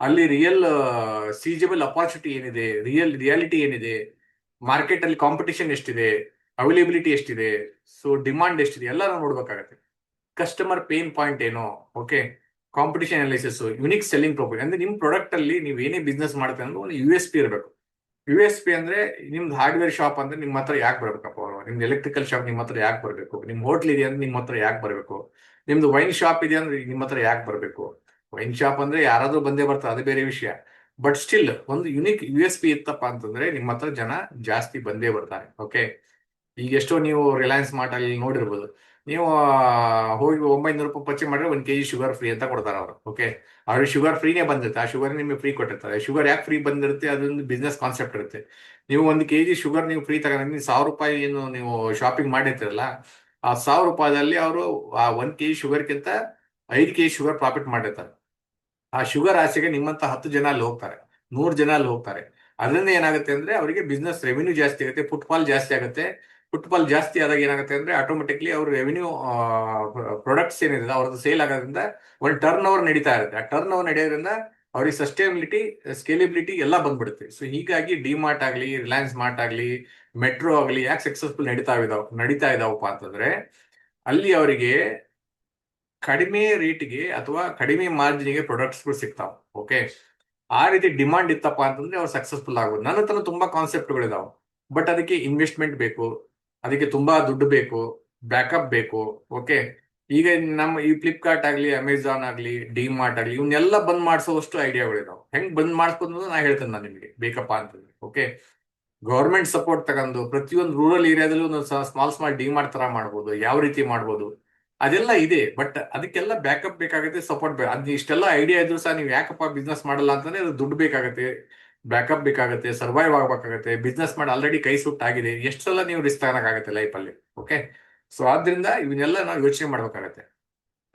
ಅಲ್ಲಿ ರಿಯಲ್ ಸೀಜಬಲ್ ಅಪಾರ್ಚುನಿಟಿ ಏನಿದೆ, ರಿಯಾಲಿಟಿ ಏನಿದೆ, ಮಾರ್ಕೆಟ್ ಅಲ್ಲಿ ಕಾಂಪಿಟೇಷನ್ ಎಷ್ಟಿದೆ, ಅವೈಲೇಬಿಲಿಟಿ ಎಷ್ಟಿದೆ, ಸೊ ಡಿಮಾಂಡ್ ಎಷ್ಟಿದೆ, ಎಲ್ಲ ನಾವು ನೋಡ್ಬೇಕಾಗತ್ತೆ. ಕಸ್ಟಮರ್ ಪೇನ್ ಪಾಯಿಂಟ್ ಏನು. Okay, competition analysis, unique selling property. ಅಂದ್ರೆ ನಿಮ್ ಪ್ರಾಡಕ್ಟ್ ಅಲ್ಲಿ ನೀವು ಏನೇ ಬಿಸ್ನೆಸ್ ಮಾಡ್ತೀರ ಅಂದ್ರೆ ಒಂದು ಯು ಎಸ್ ಪಿ ಇರಬೇಕು. USP ಅಂದ್ರೆ ನಿಮ್ದು ಹಾರ್ಡ್ವೇರ್ ಶಾಪ್ ಅಂದ್ರೆ ನಿಮ್ಮ ಹತ್ರ ಯಾಕೆ ಬರ್ಬೇಕಪ್ಪ ಅವರು? ನಿಮ್ದು ಎಲೆಕ್ಟ್ರಿಕಲ್ ಶಾಪ್ ನಿಮ್ಮ ಹತ್ರ ಯಾಕೆ ಬರಬೇಕು? ನಿಮ್ ಹೋಟ್ಲ್ ಇದೆ ಅಂದ್ರೆ ನಿಮ್ಮ ಹತ್ರ ಯಾಕೆ ಬರಬೇಕು? ನಿಮ್ದು ವೈನ್ ಶಾಪ್ ಇದೆ ಅಂದ್ರೆ ನಿಮ್ಮ ಹತ್ರ ಯಾಕೆ ಬರಬೇಕು? ವೈನ್ ಶಾಪ್ ಅಂದ್ರೆ ಯಾರಾದ್ರೂ ಬಂದೇ ಬರ್ತಾರೆ, ಅದು ಬೇರೆ ವಿಷಯ. ಬಟ್ ಸ್ಟಿಲ್ ಒಂದು ಯುನಿಕ್ USP ಇತ್ತಪ್ಪ ಅಂತಂದ್ರೆ ನಿಮ್ಮ ಹತ್ರ ಜನ ಜಾಸ್ತಿ ಬಂದೇ ಬರ್ತಾರೆ. ಓಕೆ, ಈಗ ಎಷ್ಟೋ ನೀವು ರಿಲಯನ್ಸ್ ಮಾರ್ಟ್ ಅಲ್ಲಿ ನೋಡಿರ್ಬೋದು. ನೀವು ಹೋಗಿ 900 ರೂಪಾಯಿ ಪರ್ಚೇಸ್ ಮಾಡಿದ್ರೆ 1 kg ಶುಗರ್ ಫ್ರೀ ಅಂತ ಕೊಡ್ತಾರೆ ಅವರು. ಓಕೆ, ಅವ್ರಿಗೆ ಶುಗರ್ ಫ್ರೀನೇ ಬಂದಿರುತ್ತೆ, ಆ ಶುಗರ್ ನಿಮಗೆ ಫ್ರೀ ಕೊಟ್ಟಿರ್ತಾರೆ. ಶುಗರ್ ಯಾಕೆ ಫ್ರೀ ಬಂದಿರುತ್ತೆ? ಅದೊಂದು ಬಿಸ್ನೆಸ್ ಕಾನ್ಸೆಪ್ಟ್ ಇರುತ್ತೆ. ನೀವು 1 kg ಶುಗರ್ ನೀವು ಫ್ರೀ ತಗೊಂಡ್ರೆ, ನೀವು 1000 ರೂಪಾಯಿ ಏನು ನೀವು ಶಾಪಿಂಗ್ ಮಾಡಿರ್ತೀರಲ್ಲ, ಆ 1000 ರೂಪಾಯಿದಲ್ಲಿ ಅವರು ಆ 1 kg ಶುಗರ್ಗಿಂತ 5 kg ಶುಗರ್ ಪ್ರಾಫಿಟ್ ಮಾಡಿರ್ತಾರೆ. ಆ ಶುಗರ್ ಆಸೆಗೆ ನಿಮ್ಮಂತ 10 ಜನ ಅಲ್ಲಿ ಹೋಗ್ತಾರೆ, 100 ಜನ ಅಲ್ಲಿ ಹೋಗ್ತಾರೆ. ಅದರಿಂದ ಏನಾಗುತ್ತೆ ಅಂದ್ರೆ ಅವರಿಗೆ ಬಿಸ್ನೆಸ್ ರೆವಿನ್ಯೂ ಜಾಸ್ತಿ ಆಗುತ್ತೆ, ಫುಟ್ಫಾಲ್ ಜಾಸ್ತಿ ಆಗುತ್ತೆ. ಫುಟ್ಫಾಲ್ ಜಾಸ್ತಿ ಆದಾಗ ಏನಾಗುತ್ತೆ ಅಂದ್ರೆ ಆಟೋಮೆಟಿಕ್ಲಿ ಅವ್ರ ರೆವಿನ್ಯೂ ಪ್ರಾಡಕ್ಟ್ಸ್ ಏನಿದೆ ಅವ್ರದ್ದು ಸೇಲ್ ಆಗೋದ್ರಿಂದ ಒಂದು ಟರ್ನ್ ಓವರ್ ನಡೀತಾ ಇರುತ್ತೆ. ಆ ಟರ್ನ್ ಓವರ್ ನಡೆಯೋದ್ರಿಂದ ಅವ್ರಿಗೆ ಸಸ್ಟೈನಬಿಲಿಟಿ, ಸ್ಕೇಲೆಬಿಲಿಟಿ ಎಲ್ಲ ಬಂದ್ಬಿಡುತ್ತೆ. ಸೊ ಹೀಗಾಗಿ ಡಿಮಾರ್ಟ್ ಆಗಲಿ, ರಿಲಯನ್ಸ್ ಮಾರ್ಟ್ ಆಗಲಿ, ಮೆಟ್ರೋ ಆಗಲಿ ಯಾಕೆ ಸಕ್ಸಸ್ಫುಲ್ ನಡೀತಾ ಇದಾವಪ್ಪ ಅಂತಂದ್ರೆ ಅಲ್ಲಿ ಅವರಿಗೆ ಕಡಿಮೆ ರೇಟ್ಗೆ ಅಥವಾ ಕಡಿಮೆ ಮಾರ್ಜಿನ್ಗೆ ಪ್ರಾಡಕ್ಟ್ಸ್ಗಳು ಸಿಗ್ತಾವ. ಓಕೆ, ಆ ರೀತಿ ಡಿಮಾಂಡ್ ಇತ್ತಪ್ಪ ಅಂತಂದ್ರೆ ಅವ್ರು ಸಕ್ಸಸ್ಫುಲ್ ಆಗ್ಬೋದು. ನನ್ನ ಹತ್ರ ತುಂಬಾ ಕಾನ್ಸೆಪ್ಟ್ಗಳಿದಾವೆ, ಬಟ್ ಅದಕ್ಕೆ ಇನ್ವೆಸ್ಟ್ಮೆಂಟ್ ಬೇಕು, ಅದಕ್ಕೆ ತುಂಬಾ ದುಡ್ಡು ಬೇಕು, ಬ್ಯಾಕಪ್ ಬೇಕು. ಓಕೆ, ಈಗ ನಮ್ಮ ಈ ಫ್ಲಿಪ್ಕಾರ್ಟ್ ಆಗಲಿ, ಅಮೆಝಾನ್ ಆಗಲಿ, ಡಿಮಾರ್ಟ್ ಆಗಲಿ, ಇವನ್ನೆಲ್ಲ ಬಂದ್ ಮಾಡಿಸೋವಷ್ಟು ಐಡಿಯಾಗಳಿದಾವೆ. ಹೆಂಗ್ ಬಂದ್ ಮಾಡಿಸ್ಬೋದು ನಾ ಹೇಳ್ತೇನೆ ನಾನು ನಿಮಗೆ, ಬೇಕಪ್ಪ ಅಂತಂದ್ರೆ. ಓಕೆ, ಗೌರ್ಮೆಂಟ್ ಸಪೋರ್ಟ್ ತಗೊಂಡು ಪ್ರತಿಯೊಂದು ರೂರಲ್ ಏರಿಯಾದಲ್ಲೂ ಒಂದು ಸ್ಮಾಲ್ ಸ್ಮಾಲ್ ಡಿಮಾರ್ಟ್ ತರ ಮಾಡ್ಬೋದು. ಯಾವ ರೀತಿ ಮಾಡ್ಬೋದು ಅದೆಲ್ಲ ಇದೆ, ಬಟ್ ಅದಕ್ಕೆಲ್ಲ ಬ್ಯಾಕಪ್ ಬೇಕಾಗುತ್ತೆ, ಸಪೋರ್ಟ್ ಬೇಕು. ಅದ್ ಇಷ್ಟೆಲ್ಲ ಐಡಿಯಾ ಇದ್ರು ಸಹ ನೀವು ಯಾಕಪ್ಪ ಬಿಸ್ನೆಸ್ ಮಾಡಲ್ಲ ಅಂತಂದ್ರೆ ಅದು ದುಡ್ಡು ಬೇಕಾಗುತ್ತೆ, ಬ್ಯಾಕಪ್ ಬೇಕಾಗುತ್ತೆ, ಸರ್ವೈವ್ ಆಗ್ಬೇಕಾಗುತ್ತೆ. ಬಿಸ್ನೆಸ್ ಮಾಡಿ ಆಲ್ರೆಡಿ ಕೈ ಸುಟ್ಟಾಗಿದೆ, ಎಷ್ಟು ಸಲ ನೀವು ರಿಸ್ಕ್ ತಗೋಕ್ಕಾಗತ್ತೆ ಲೈಫಲ್ಲಿ. ಓಕೆ, ಸೊ ಆದ್ರಿಂದ ಇವನ್ನೆಲ್ಲ ನಾವು ಯೋಚನೆ ಮಾಡ್ಬೇಕಾಗತ್ತೆ.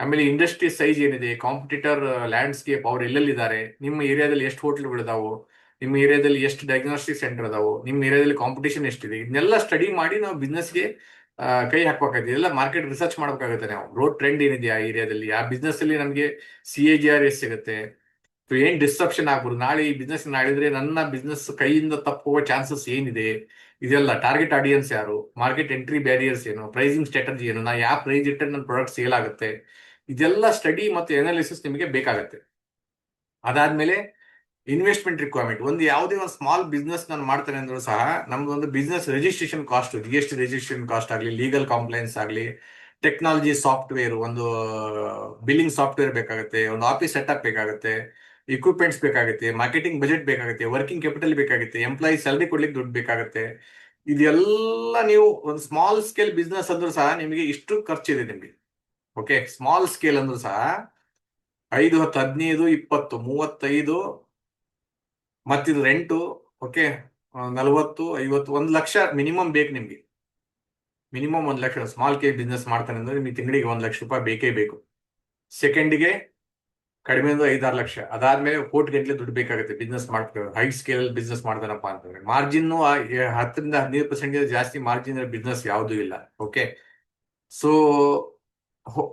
ಆಮೇಲೆ ಇಂಡಸ್ಟ್ರಿ ಸೈಜ್ ಏನಿದೆ, ಕಾಂಪಿಟೇಟರ್ ಲ್ಯಾಂಡ್ಸ್ಕೇಪ್ ಅವ್ರು ಎಲ್ಲೆಲ್ಲಿದ್ದಾರೆ, ನಿಮ್ಮ ಏರಿಯಾದಲ್ಲಿ ಎಷ್ಟು ಹೋಟ್ಲ್ಗಳಿದಾವು, ನಿಮ್ಮ ಏರಿಯಾದಲ್ಲಿ ಎಷ್ಟು ಡಯಾಗ್ನೋಸ್ಟಿಕ್ ಸೆಂಟರ್ ಅದಾವು, ನಿಮ್ಮ ಏರಿಯಾದಲ್ಲಿ ಕಾಂಪಿಟೇಷನ್ ಎಷ್ಟಿದೆ, ಇದನ್ನೆಲ್ಲ ಸ್ಟಡಿ ಮಾಡಿ ನಾವು ಬಿಸ್ನೆಸ್ಗೆ ಕೈ ಹಾಕ್ಬೇಕಾಗುತ್ತೆ. ಎಲ್ಲ ಮಾರ್ಕೆಟ್ ರಿಸರ್ಚ್ ಮಾಡ್ಬೇಕಾಗುತ್ತೆ. ನಾವು ರೋಡ್ ಟ್ರೆಂಡ್ ಏನಿದೆ ಆ ಏರಿಯಾದಲ್ಲಿ, ಆ ಬಿಸ್ನೆಸ್ ಅಲ್ಲಿ ನಮಗೆ CAGR ಎಷ್ಟು ಸಿಗುತ್ತೆ, ಸೊ ಏನ್ ಡಿಸ್ಟ್ರಪ್ಷನ್ ಆಗ್ಬೋದು, ನಾಳೆ ಈ ಬಿಸ್ನೆಸ್ ನಾಳಿದ್ರೆ ನನ್ನ ಬಿಸ್ನೆಸ್ ಕೈಯಿಂದ ತಪ್ಪುವ ಚಾನ್ಸಸ್ ಏನಿದೆ, ಇದೆಲ್ಲ ಟಾರ್ಗೆಟ್ ಆಡಿಯನ್ಸ್ ಯಾರು, ಮಾರ್ಕೆಟ್ ಎಂಟ್ರಿ ಬ್ಯಾರಿಯರ್ಸ್ ಏನು, ಪ್ರೈಸಿಂಗ್ ಸ್ಟ್ರಾಟಜಿ ಏನು, ನಾ ಯಾವ ಪ್ರೈಸ್ ಇಟ್ಟರೆ ನನ್ನ ಪ್ರಾಡಕ್ಟ್ ಸೇಲ್ ಆಗುತ್ತೆ, ಇದೆಲ್ಲ ಸ್ಟಡಿ ಮತ್ತು ಅನಾಲಿಸಿಸ್ ನಿಮಗೆ ಬೇಕಾಗತ್ತೆ. ಅದಾದ್ಮೇಲೆ ಇನ್ವೆಸ್ಟ್ಮೆಂಟ್ ರಿಕ್ವೈರ್ಮೆಂಟ್. ಒಂದು ಯಾವುದೇ ಒಂದು ಸ್ಮಾಲ್ ಬಿಸ್ನೆಸ್ ನಾನು ಮಾಡ್ತೇನೆ ಅಂದ್ರೂ ಸಹ ನಮ್ದು ಒಂದು business registration cost, GST registration cost ಆಗಲಿ, ಲೀಗಲ್ ಕಾಂಪ್ಲೈನ್ಸ್ ಆಗಲಿ, ಟೆಕ್ನಾಲಜಿ ಸಾಫ್ಟ್ವೇರ್, ಒಂದು ಬಿಲ್ಲಿಂಗ್ ಸಾಫ್ಟ್ವೇರ್ ಬೇಕಾಗುತ್ತೆ, ಒಂದು ಆಫೀಸ್ ಸೆಟಪ್ ಬೇಕಾಗುತ್ತೆ, ಇಕ್ವಿಪ್ಮೆಂಟ್ಸ್ ಬೇಕಾಗುತ್ತೆ, ಮಾರ್ಕೆಟಿಂಗ್ ಬಜೆಟ್ ಬೇಕಾಗುತ್ತೆ, ವರ್ಕಿಂಗ್ ಕ್ಯಾಪಿಟಲ್ ಬೇಕಾಗುತ್ತೆ, ಎಂಪ್ಲಾಯಿ ಸ್ಯಾಲರಿ ಕೊಡ್ಲಿಕ್ಕೆ ದುಡ್ಡು ಬೇಕಾಗುತ್ತೆ. ಇದೆಲ್ಲ ನೀವು ಒಂದು ಸ್ಮಾಲ್ ಸ್ಕೇಲ್ ಬಿಸ್ನೆಸ್ ಅಂದ್ರೂ ಸಹ ನಿಮಗೆ ಇಷ್ಟು ಖರ್ಚಿದೆ ನಿಮಗೆ. ಓಕೆ, ಸ್ಮಾಲ್ ಸ್ಕೇಲ್ ಅಂದ್ರೂ ಸಹ 5, 10, 15, 20, 35, ಮತ್ತಿದು ರೆಂಟು. ಓಕೆ, 40, 50, 1 ಲಕ್ಷ ಮಿನಿಮಮ್ ಬೇಕು ನಿಮ್ಗೆ. Minimum 1 lakh small cage business ಮಾಡ್ತಾನೆ ಅಂದ್ರೆ ನಿಮಗೆ ತಿಂಗಳಿಗೆ 1 ಲಕ್ಷ ರೂಪಾಯಿ ಬೇಕೇ ಬೇಕು. ಸೆಕೆಂಡಿಗೆ ಕಡಿಮೆ ಅಂದ್ರೆ 5, 6 ಲಕ್ಷ. ಅದಾದ್ಮೇಲೆ ಕೋಟಿ ಗಂಟಲೆ ದುಡ್ಡು ಬೇಕಾಗುತ್ತೆ ಬಿಸ್ನೆಸ್ ಮಾಡ್ತಾರೆ. ಹೈ ಸ್ಕೇಲ್ ಬಿಸ್ನೆಸ್ ಮಾಡ್ತಾನಪ್ಪ ಅಂತಂದ್ರೆ ಮಾರ್ಜಿನ್ 10ರಿಂದ 15% ಜಾಸ್ತಿ ಮಾರ್ಜಿನ್ ಬಿಸ್ನೆಸ್ ಯಾವುದೂ ಇಲ್ಲ. ಓಕೆ, ಸೊ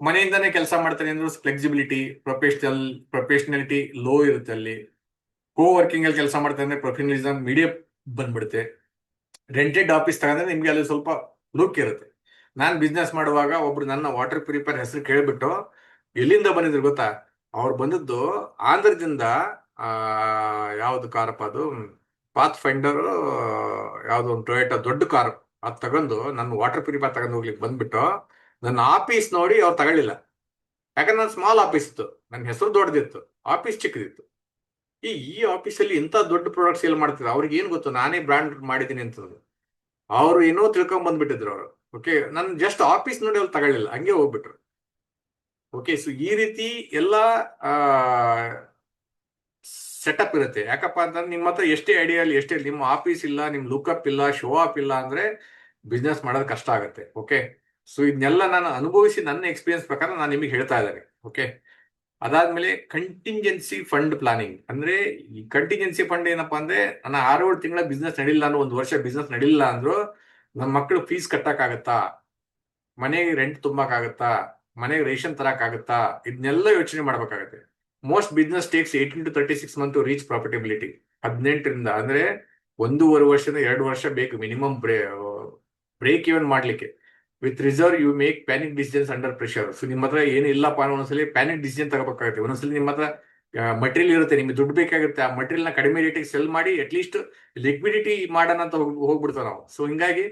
ಮನೆಯಿಂದಾನೇ ಕೆಲಸ ಮಾಡ್ತಾನೆ ಅಂದ್ರೆ ಫ್ಲೆಕ್ಸಿಬಿಲಿಟಿ, ಪ್ರೊಫೆಷನಾಲಿಟಿ ಲೋ ಇರುತ್ತೆ ಅಲ್ಲಿ. ಕೋ ವರ್ಕಿಂಗ್ ಅಲ್ಲಿ ಕೆಲಸ ಮಾಡ್ತಾ ಅಂದ್ರೆ ಪ್ರೊಫೆಷನಲಿಸಮ್ ಮೀಡಿಯಂ ಬಂದ್ಬಿಡುತ್ತೆ. ರೆಂಟೆಡ್ ಆಫೀಸ್ ತಗೊಂಡ್ರೆ ನಿಮ್ಗೆ ಅಲ್ಲಿ ಸ್ವಲ್ಪ ಲುಕ್ ಇರುತ್ತೆ. ನಾನು ಬಿಸ್ನೆಸ್ ಮಾಡುವಾಗ ಒಬ್ರು ನನ್ನ ವಾಟರ್ ಪ್ಯೂರಿಫೈರ್ ಹೆಸರು ಕೇಳಿಬಿಟ್ಟು ಎಲ್ಲಿಂದ ಬಂದಿದ್ರು ಗೊತ್ತಾ? ಅವ್ರು ಬಂದದ್ದು ಆಂಧ್ರದಿಂದ. ಆ ಯಾವ್ದು ಕಾರಪ್ಪ ಅದು, ಪಾತ್ ಫೈಂಡರ್, ಯಾವ್ದೋ ಒಂದು ಟೊಯೋಟಾ ದೊಡ್ಡ ಕಾರ್, ಅದು ತಗೊಂಡು ನನ್ನ ವಾಟರ್ ಪ್ಯೂರಿಫೈರ್ ತಗೊಂಡು ಹೋಗ್ಲಿಕ್ಕೆ ಬಂದ್ಬಿಟ್ಟು ನನ್ನ ಆಫೀಸ್ ನೋಡಿ ಅವ್ರು ತಗೊಳ್ಳಿಲ್ಲ. ಯಾಕಂದ್ರೆ ನನ್ನ ಸ್ಮಾಲ್ ಆಫೀಸ್ ಇತ್ತು, ನನ್ನ ಹೆಸರು ದೊಡ್ಡದಿತ್ತು, ಆಫೀಸ್ ಚಿಕ್ಕದಿತ್ತು. ಈ ಆಫೀಸಲ್ಲಿ ಇಂಥ ದೊಡ್ಡ ಪ್ರಾಡಕ್ಟ್ ಸೇಲ್ ಮಾಡ್ತಿದ್ರು, ಅವ್ರಿಗೆ ಏನ್ ಗೊತ್ತು ನಾನೇ ಬ್ರ್ಯಾಂಡ್ ಮಾಡಿದ್ದೀನಿ ಅಂತಂದ್ರು. ಅವ್ರು ಏನೋ ತಿಳ್ಕೊಂಡ್ ಬಂದ್ಬಿಟ್ಟಿದ್ರು ಅವರು. ಓಕೆ, ನನ್ ಜಸ್ಟ್ ಆಫೀಸ್ ನೋಡಿ ಅವ್ರು ತಗೊಳ್ಳಿಲ್ಲ, ಹಂಗೆ ಹೋಗ್ಬಿಟ್ರು. ಓಕೆ, ಸೊ ಈ ರೀತಿ ಎಲ್ಲ ಸೆಟಪ್ ಇರುತ್ತೆ. ಯಾಕಪ್ಪ ಅಂತಂದ್ರೆ ನಿಮ್ಮ ಹತ್ರ ಎಷ್ಟೇ ಐಡಿಯಾ ಅಲ್ಲಿ, ಎಷ್ಟೇ ನಿಮ್ಮ ಆಫೀಸ್ ಇಲ್ಲ, ನಿಮ್ ಲುಕ್ಅಪ್ ಇಲ್ಲ, ಶೋ ಅಪ್ ಇಲ್ಲ ಅಂದ್ರೆ ಬಿಸ್ನೆಸ್ ಮಾಡೋದು ಕಷ್ಟ ಆಗುತ್ತೆ. ಓಕೆ, ಸೊ ಇದನ್ನೆಲ್ಲ ನಾನು ಅನುಭವಿಸಿ ನನ್ನ ಎಕ್ಸ್ಪೀರಿಯನ್ಸ್ ಪ್ರಕಾರ ನಾನು ನಿಮಗೆ ಹೇಳ್ತಾ ಇದ್ದೇನೆ. ಓಕೆ, ಅದಾದ್ಮೇಲೆ ಕಂಟಿಂಜೆನ್ಸಿ ಫಂಡ್ ಪ್ಲಾನಿಂಗ್. ಅಂದ್ರೆ ಈ ಕಂಟಿಂಜೆನ್ಸಿ ಫಂಡ್ ಏನಪ್ಪಾ ಅಂದ್ರೆ, ನನ್ನ 6-7 ತಿಂಗಳ ಬಿಸ್ನೆಸ್ ನಡಿಲ್ಲ ಅಂದ್ರೆ, 1 ವರ್ಷ ಬಿಸ್ನೆಸ್ ನಡಿಲ್ಲ ಅಂದ್ರು ನಮ್ಮ ಮಕ್ಕಳು ಫೀಸ್ ಕಟ್ಟಕ್ಕಾಗತ್ತಾ, ಮನೆಗೆ ರೆಂಟ್ ತುಂಬಕ್ಕಾಗತ್ತಾ, ಮನೆಗೆ ರೇಷನ್ ತರಕ್ಕಾಗತ್ತಾ, ಇದನ್ನೆಲ್ಲ ಯೋಚನೆ ಮಾಡ್ಬೇಕಾಗತ್ತೆ. Most business takes 18 to 36 month to reach profitability. 18ರಿಂದ ಅಂದ್ರೆ 1.5 ವರ್ಷದಿಂದ 2 ವರ್ಷ ಬೇಕು ಮಿನಿಮಮ್ ಬ್ರೇಕ್ ಇವನ್ ಮಾಡ್ಲಿಕ್ಕೆ. With reserve you make panic decisions under pressure. So ನಿಮ್ಮ ಹತ್ರ ಏನು ಇಲ್ಲಪ್ಪ ಅನ್ನೋ ಒಂದ್ಸಲಿ ಪ್ಯಾನಿಕ್ ಡಿಸಿಷನ್ ತಗೋಬೇಕಾಗುತ್ತೆ. ಒಂದೊಂದ್ಸಲಿ ನಿಮ್ಮ ಹತ್ರ ಮಟೀರಿಯಲ್ ಇರುತ್ತೆ, ನಿಮ್ಗೆ ದುಡ್ಡು ಬೇಕಾಗುತ್ತೆ, ಆ ಮಟೀರಿಯಲ್ನ ಕಡಿಮೆ ರೇಟಿಗೆ ಸೆಲ್ ಮಾಡಿ ಅಟ್ಲೀಸ್ಟ್ ಲಿಕ್ವಿಡಿಟಿ ಮಾಡೋಣ ಅಂತ ಹೋಗ್ಬಿಡ್ತಾವೆ ನಾವು. ಸೊ ಹಿಂಗಾಗಿ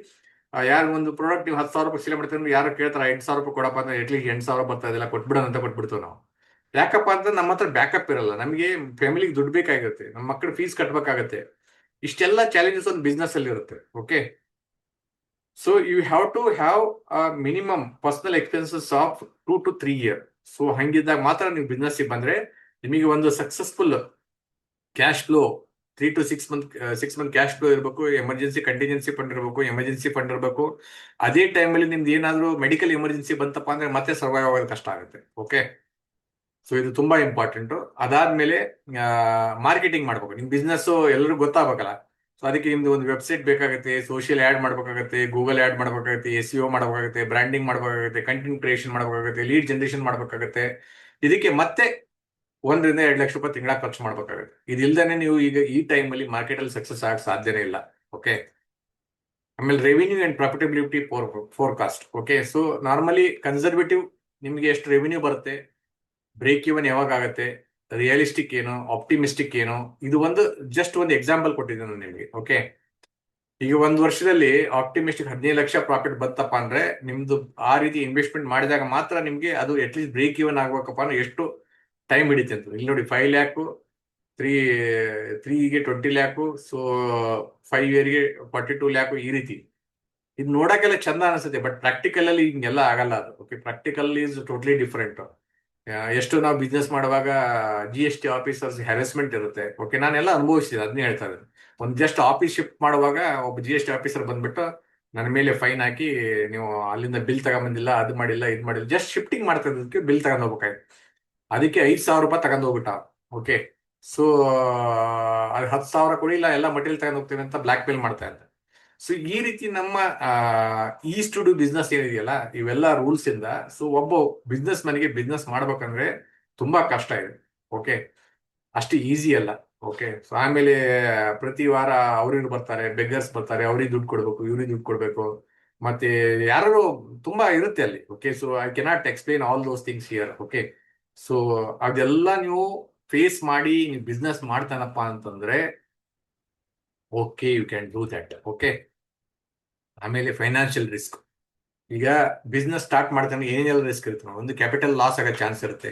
ಯಾರು ಒಂದು ಪ್ರಾಡಕ್ಟ್ ನೀವು 10,000 ರೂಪಾಯಿ ಸೇಲ್ ಮಾಡ್ತೀವಿ ಅಂದ್ರೆ ಯಾರು ಕೇಳ್ತಾರೆ 8,000 ರೂಪಾಯಿ ಕೊಡಪ್ಪ ಅಂದ್ರೆ ಅಟ್ಲೀಸ್ಟ್ 8,000 ಬರ್ತಾ ಇದೆಲ್ಲ ಕೊಟ್ಬಿಡೋಣ ಅಂತ ಕೊಟ್ಬಿಡ್ತೀವಿ ನಾವು. ಯಾಕಪ್ಪ ಅಂತ ನಮ್ಮ ಹತ್ರ ಬ್ಯಾಕಪ್ ಇರಲ್ಲ, ನಮಗೆ ಫ್ಯಾಮಿಲಿಗೆ ದುಡ್ಡು ಬೇಕಾಗುತ್ತೆ, ನಮ್ಮ ಮಕ್ಕಳು ಫೀಸ್ ಕಟ್ಬೇಕಾಗತ್ತೆ. ಇಷ್ಟೆಲ್ಲ ಚಾಲೆಂಜಸ್ ಒಂದು ಬಿಸ್ನೆಸ್ ಅಲ್ಲಿ ಇರುತ್ತೆ. Okay, so you have to have minimum personal expenses of 2 to 3 years. So ಹಂಗಿದ್ದಾಗ ಮಾತ್ರ ನೀವು ಬಿಸ್ನೆಸ್ ಬಂದ್ರೆ ನಿಮಗೆ ಒಂದು successful cash flow 3 to 6 months 6 month cash flow ಇರಬೇಕು, ಎಮರ್ಜೆನ್ಸಿ ಕಂಟಿಜೆನ್ಸಿ ಫಂಡ್ ಇರಬೇಕು, ಎಮರ್ಜೆನ್ಸಿ ಫಂಡ್ ಇರಬೇಕು. ಅದೇ ಟೈಮಲ್ಲಿ ನಿಮ್ದು ಏನಾದರೂ ಮೆಡಿಕಲ್ ಎಮರ್ಜೆನ್ಸಿ ಬಂತಪ್ಪ ಅಂದ್ರೆ ಮತ್ತೆ ಸರ್ವೈವ್ ಆಗೋದು ಕಷ್ಟ ಆಗುತ್ತೆ. ಓಕೆ, ಸೊ ಇದು ತುಂಬಾ ಇಂಪಾರ್ಟೆಂಟ್. ಅದಾದ್ಮೇಲೆ ಮಾರ್ಕೆಟಿಂಗ್ ಮಾಡ್ಬೇಕು, ನಿಮ್ ಬಿಸ್ನೆಸ್ ಎಲ್ಲರಿಗೂ ಗೊತ್ತಾಗಬೇಕಲ್ಲ. ಸೊ ಅದಕ್ಕೆ ನಿಮ್ದು ಒಂದು ವೆಬ್ಸೈಟ್ ಬೇಕಾಗುತ್ತೆ, ಸೋಷಿಯಲ್ ಆಡ್ ಮಾಡ್ಬೇಕಾಗುತ್ತೆ, ಗೂಗಲ್ ಆಡ್ ಮಾಡ್ಬೇಕಾಗುತ್ತೆ, SEO ಮಾಡಬೇಕಾಗುತ್ತೆ, ಬ್ರ್ಯಾಂಡಿಂಗ್ ಮಾಡಬೇಕಾಗುತ್ತೆ, ಕಂಟೆಂಟ್ ಕ್ರಿಯೇಷನ್ ಮಾಡಬೇಕಾಗುತ್ತೆ, ಲೀಡ್ ಜನರೇಷನ್ ಮಾಡಬೇಕಾಗುತ್ತೆ. ಇದಕ್ಕೆ ಮತ್ತೆ 1 ರಿಂದ 2 ಲಕ್ಷ ರೂಪಾಯಿ ತಿಂಗಳ ಖರ್ಚು ಮಾಡ್ಬೇಕಾಗುತ್ತೆ. ಇದಿಲ್ದೇನೆ ನೀವು ಈಗ ಈ ಟೈಮಲ್ಲಿ ಮಾರ್ಕೆಟಲ್ಲಿ ಸಕ್ಸಸ್ ಆಗಕ್ಕೆ ಸಾಧ್ಯನೇ ಇಲ್ಲ. ಓಕೆ, ಆಮೇಲೆ revenue and profitability forecast. Okay, so normally conservative ನಿಮಗೆ ಎಷ್ಟು ರೆವಿನ್ಯೂ ಬರುತ್ತೆ, ಬ್ರೇಕ್ ಇವನ್ ಯಾವಾಗ ಆಗುತ್ತೆ, ರಿಯಲಿಸ್ಟಿಕ್ ಏನು, ಆಪ್ಟಿಮಿಸ್ಟಿಕ್ ಏನು, ಇದು ಜಸ್ಟ್ ಒಂದು ಎಕ್ಸಾಂಪಲ್ ಕೊಟ್ಟಿದ್ದೀನಿ ನಾನು ನಿಮಗೆ. ಓಕೆ, ಈಗ 1 ವರ್ಷದಲ್ಲಿ ಆಪ್ಟಿಮಿಸ್ಟಿಕ್ 15 ಲಕ್ಷ ಪ್ರಾಫಿಟ್ ಬಂತಪ್ಪ ಅಂದ್ರೆ ನಿಮ್ದು ಆ ರೀತಿ ಇನ್ವೆಸ್ಟ್ಮೆಂಟ್ ಮಾಡಿದಾಗ ಮಾತ್ರ ನಿಮ್ಗೆ ಅದು ಅಟ್ಲೀಸ್ಟ್ ಬ್ರೇಕ್ ಇವನ್ ಆಗ್ಬೇಕಪ್ಪ ಅಂದ್ರೆ ಎಷ್ಟು ಟೈಮ್ ಹಿಡಿತೆ ಅಂತ. ಇಲ್ಲಿ ನೋಡಿ 5 ಲ್ಯಾಕು, 3ಗೆ 20 ಲ್ಯಾಕು, ಸೊ 5 ಇಯರ್ಗೆ 42 ಲ್ಯಾಕು, ಈ ರೀತಿ. ಇದು ನೋಡಕ್ಕೆಲ್ಲ ಚಂದ ಅನಿಸುತ್ತೆ, ಬಟ್ ಪ್ರಾಕ್ಟಿಕಲ್ ಅಲ್ಲಿ ಹಿಂಗೆಲ್ಲ ಆಗಲ್ಲ ಅದು. Okay, practical is totally different. ಎಷ್ಟು ನಾವು ಬಿಸ್ನೆಸ್ ಮಾಡುವಾಗ GST ಆಫೀಸರ್ಸ್ ಹ್ಯಾರೆಸ್ಮೆಂಟ್ ಇರುತ್ತೆ. ಓಕೆ, ನಾನೆಲ್ಲ ಅನುಭವಿಸಿದೆ, ಅದನ್ನೇ ಹೇಳ್ತಾ ಇದ್ದೀನಿ. ಒಂದು ಜಸ್ಟ್ ಆಫೀಸ್ ಶಿಫ್ಟ್ ಮಾಡುವಾಗ ಒಬ್ಬ GST ಆಫೀಸರ್ ಬಂದ್ಬಿಟ್ಟು ನನ್ನ ಮೇಲೆ ಫೈನ್ ಹಾಕಿ, ನೀವು ಅಲ್ಲಿಂದ ಬಿಲ್ ತಗೊಂಬಂದಿಲ್ಲ, ಅದು ಮಾಡಿಲ್ಲ, ಇದು ಮಾಡಿಲ್ಲ, ಜಸ್ಟ್ ಶಿಫ್ಟಿಂಗ್ ಮಾಡ್ತಾ ಇದ್ದಕ್ಕೆ ಬಿಲ್ ತಗೊಂಡ್ ಹೋಗ್ಬೇಕಾಯ್ತು. ಅದಕ್ಕೆ 5,000 ರೂಪಾಯಿ ತಗೊಂಡ್ ಹೋಗ್ಬಿಟ್ಟ. ಓಕೆ, ಸೊ ಅದು 10,000 ಕೊಡಿ, ಇಲ್ಲ ಎಲ್ಲ ಮಟೀರಿಯಲ್ ತಗೊಂಡ್ ಹೋಗ್ತೇವೆ ಅಂತ ಬ್ಲಾಕ್ ಮೇಲ್ ಮಾಡ್ತಾ ಇದ್ದ. ಸೊ ಈ ರೀತಿ ನಮ್ಮ ಈಸ್ ಟು ಡು ಬಿಸ್ನೆಸ್ ಏನಿದೆಯಲ್ಲ, ಇವೆಲ್ಲ ರೂಲ್ಸ್ ಇಂದ ಸೊ ಒಬ್ಬ ಬಿಸ್ನೆಸ್ ಮನಿಗೆ ಬಿಸ್ನೆಸ್ ಮಾಡ್ಬೇಕಂದ್ರೆ ತುಂಬಾ ಕಷ್ಟ ಇದೆ. ಓಕೆ, ಅಷ್ಟು ಈಸಿ ಅಲ್ಲ. ಓಕೆ, ಸೊ ಆಮೇಲೆ ಪ್ರತಿ ವಾರ ಅವ್ರಿಗೆ ಬರ್ತಾರೆ, ಬೆಗ್ಗರ್ಸ್ ಬರ್ತಾರೆ, ಅವ್ರಿಗೆ ದುಡ್ಡು ಕೊಡ್ಬೇಕು, ಇವ್ರಿಗೆ ದುಡ್ಡು ಕೊಡ್ಬೇಕು, ಮತ್ತೆ ಯಾರು ತುಂಬಾ ಇರುತ್ತೆ ಅಲ್ಲಿ. Okay, so I cannot explain all those things here. Okay, so ಅದೆಲ್ಲ ನೀವು ಫೇಸ್ ಮಾಡಿ ನೀವು ಬಿಸ್ನೆಸ್ ಮಾಡ್ತಾನಪ್ಪ ಅಂತಂದ್ರೆ okay, you can do that. Okay, ಆಮೇಲೆ ಫೈನಾನ್ಷಿಯಲ್ ರಿಸ್ಕ್. ಈಗ ಬಿಸ್ನೆಸ್ ಸ್ಟಾರ್ಟ್ ಮಾಡ್ತಾನೆ ಏನೆಲ್ಲ ರಿಸ್ಕ್ ಇರುತ್ತೆ, ಒಂದು ಕ್ಯಾಪಿಟಲ್ ಲಾಸ್ ಆಗೋ ಚಾನ್ಸ್ ಇರುತ್ತೆ,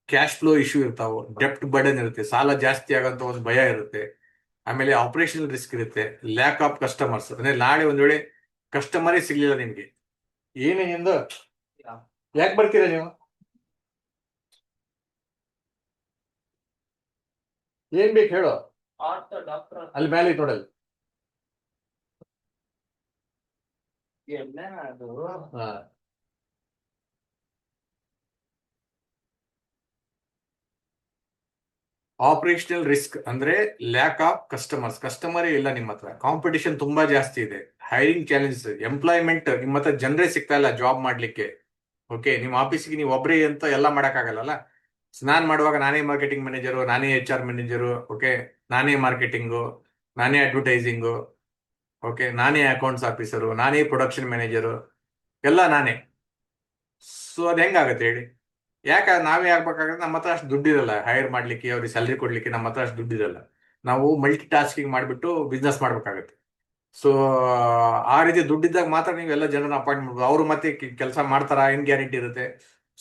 ಕ್ಯಾಶ್ ಫ್ಲೋ ಇಶ್ಯೂ ಇರ್ತಾವೆ, ಡೆಪ್ಟ್ ಬರ್ಡನ್ ಇರುತ್ತೆ, ಸಾಲ ಜಾಸ್ತಿ ಆಗೋಂಥ ಒಂದು ಭಯ ಇರುತ್ತೆ, ಆಮೇಲೆ ಆಪರೇಷನಲ್ ರಿಸ್ಕ್ ಇರುತ್ತೆ, ಲ್ಯಾಕ್ ಆಫ್ ಕಸ್ಟಮರ್ಸ್. ಅಂದ್ರೆ ನಾಳೆ ಒಂದ್ ವೇಳೆ ಕಸ್ಟಮರೇ ಸಿಗ್ಲಿಲ್ಲ ನಿಮ್ಗೆ, ಏನೇನಿಂದ ಯಾಕೆ ಬರ್ತೀರಾ ನೀವು, ಏನ್ ಬೇಕು ಹೇಳು, ಅಲ್ಲಿ ಮೇಲೆ ನೋಡಲ್ಲಿ. ಹಾ, ಆಪರೇಷನಲ್ ರಿಸ್ಕ್ ಅಂದ್ರೆ ಲ್ಯಾಕ್ ಆಫ್ ಕಸ್ಟಮರ್ಸ್, ಕಸ್ಟಮರೇ ಇಲ್ಲ ನಿಮ್ಮ ಹತ್ರ, ಕಾಂಪಿಟಿಷನ್ ತುಂಬಾ ಜಾಸ್ತಿ ಇದೆ, ಹೈರಿಂಗ್ ಚಾಲೆಂಜಸ್, ಎಂಪ್ಲಾಯ್ಮೆಂಟ್ ನಿಮ್ಮ ಹತ್ರ ಜನರೇ ಸಿಗ್ತಾ ಇಲ್ಲ ಜಾಬ್ ಮಾಡ್ಲಿಕ್ಕೆ. ಓಕೆ, ನಿಮ್ಮ ಆಫೀಸ್ಗೆ ನೀವು ಒಬ್ಬರೇ ಅಂತ ಎಲ್ಲ ಮಾಡಕ್ಕಾಗಲ್ಲ. ನಾನ್ ಮಾಡುವಾಗ ನಾನೇ ಮಾರ್ಕೆಟಿಂಗ್ ಮ್ಯಾನೇಜರು, ನಾನೇ HR ಮ್ಯಾನೇಜರು, ಓಕೆ, ನಾನೇ ಮಾರ್ಕೆಟಿಂಗು, ನಾನೇ ಅಡ್ವರ್ಟೈಸಿಂಗು, ಓಕೆ, ನಾನೇ ಅಕೌಂಟ್ಸ್ ಆಫೀಸರು, ನಾನೇ ಪ್ರೊಡಕ್ಷನ್ ಮ್ಯಾನೇಜರು, ಎಲ್ಲ ನಾನೇ. ಸೊ ಅದು ಹೆಂಗಾಗತ್ತೆ ಹೇಳಿ, ಯಾಕೆ ನಾವೇ ಆಗ್ಬೇಕಾಗತ್ತೆ, ನಮ್ಮ ಹತ್ರ ಅಷ್ಟು ದುಡ್ಡಿರಲ್ಲ ಹೈರ್ ಮಾಡ್ಲಿಕ್ಕೆ, ಅವ್ರಿಗೆ ಸ್ಯಾಲ್ರಿ ಕೊಡ್ಲಿಕ್ಕೆ ನಮ್ಮ ಹತ್ರ ಅಷ್ಟು ದುಡ್ಡಿರಲ್ಲ. ನಾವು ಮಲ್ಟಿ ಟಾಸ್ಕಿಂಗ್ ಮಾಡಿಬಿಟ್ಟು ಬಿಸ್ನೆಸ್ ಮಾಡ್ಬೇಕಾಗತ್ತೆ. ಸೊ ಆ ರೀತಿ ದುಡ್ಡಿದ್ದಾಗ ಮಾತ್ರ ನೀವು ಎಲ್ಲ ಜನರನ್ನ ಅಪಾಯಿಂಟ್ ಮಾಡ್ಬೋದು. ಅವರು ಮತ್ತೆ ಕೆಲಸ ಮಾಡ್ತಾರ ಏನ್ ಗ್ಯಾರಂಟಿ ಇರುತ್ತೆ.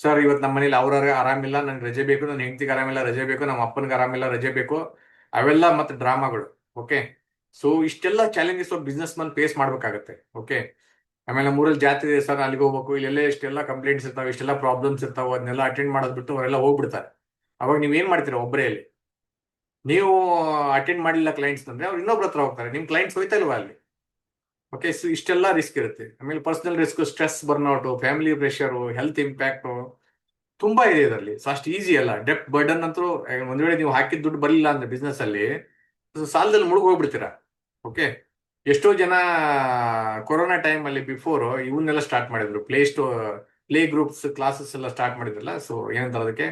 ಸರ್ ಇವತ್ತು ನಮ್ಮ ಮನೇಲಿ ಅವ್ರ ಆರಾಮಿಲ್ಲ, ನನ್ಗೆ ರಜೆ ಬೇಕು, ನನ್ನ ಹೆಂಡತಿಗೆ ಆರಾಮಿಲ್ಲ ರಜೆ ಬೇಕು, ನಮ್ಮ ಅಪ್ಪನಿಗೆ ಆರಾಮಿಲ್ಲ ರಜೆ ಬೇಕು, ಅವೆಲ್ಲ ಮತ್ತೆ ಡ್ರಾಮಾಗಳು. ಓಕೆ, ಸೊ ಇಷ್ಟೆಲ್ಲ ಚಾಲೆಂಜಸ್ ಬಿಸ್ನೆಸ್ ಮನ್ ಫೇಸ್ ಮಾಡ್ಬೇಕಾಗತ್ತೆ. ಓಕೆ, ಆಮೇಲೆ ನಮ್ಮೂರಲ್ಲಿ ಜಾತ್ರೆ ಇದೆ ಸರ್, ಅಲ್ಲಿಗೆ ಹೋಗ್ಬೇಕು, ಇಲ್ಲೆಲ್ಲ ಇಷ್ಟೆಲ್ಲ ಕಂಪ್ಲೇಂಟ್ಸ್ ಇರ್ತಾವೆ, ಇಷ್ಟೆಲ್ಲ ಪ್ರಾಬ್ಲಮ್ಸ್ ಇರ್ತಾವೆ, ಅದನ್ನೆಲ್ಲ ಅಟೆಂಡ್ ಮಾಡೋದ್ ಬಿಟ್ಟು ಅವರೆಲ್ಲ ಹೋಗ್ಬಿಡ್ತಾರೆ. ಅವಾಗ ನೀವ್ ಏನ್ ಮಾಡ್ತೀರಾ ಒಬ್ಬರೇ ಅಲ್ಲಿ, ನೀವು ಅಟೆಂಡ್ ಮಾಡಿಲ್ಲ ಕ್ಲೈಂಟ್ಸ್ ಅಂದ್ರೆ ಅವ್ರು ಇನ್ನೊಬ್ರ ಹತ್ರ ಹೋಗ್ತಾರೆ, ನಿಮ್ ಕ್ಲೈಂಟ್ಸ್ ಹೋಯ್ತಾ ಇಲ್ವಾ ಅಲ್ಲಿ. ಓಕೆ, ಸೊ ಇಷ್ಟೆಲ್ಲ ರಿಸ್ಕ್ ಇರುತ್ತೆ. ಆಮೇಲೆ personal risk, stress, burnout, family pressure, health impact ತುಂಬಾ ಇದೆ ಇದರಲ್ಲಿ. ಸೊ ಅಷ್ಟು ಈಸಿ ಅಲ್ಲ. ಡೆಪ್ಟ್ ಬರ್ಡನ್ ಅಂತೂ ಒಂದ್ ವೇಳೆ ನೀವು ಹಾಕಿದ ದುಡ್ಡು ಬರಲಿಲ್ಲ ಅಂದ್ರೆ ಬಿಸ್ನೆಸ್ ಅಲ್ಲಿ ಸಾಲದಲ್ಲಿ ಮುಳುಗ್ ಹೋಗ್ಬಿಡ್ತೀರಾ. ಓಕೆ, ಎಷ್ಟೋ ಜನ ಕೊರೋನಾ ಟೈಮ್ ಅಲ್ಲಿ ಬಿಫೋರ್ ಇವನ್ನೆಲ್ಲ ಸ್ಟಾರ್ಟ್ ಮಾಡಿದ್ರು, ಪ್ಲೇ ಗ್ರೂಪ್ಸ್ ಕ್ಲಾಸಸ್ ಎಲ್ಲ ಸ್ಟಾರ್ಟ್ ಮಾಡಿದ್ರಲ್ಲ. ಸೊ ಏನಂತಾರೆ ಅದಕ್ಕೆ,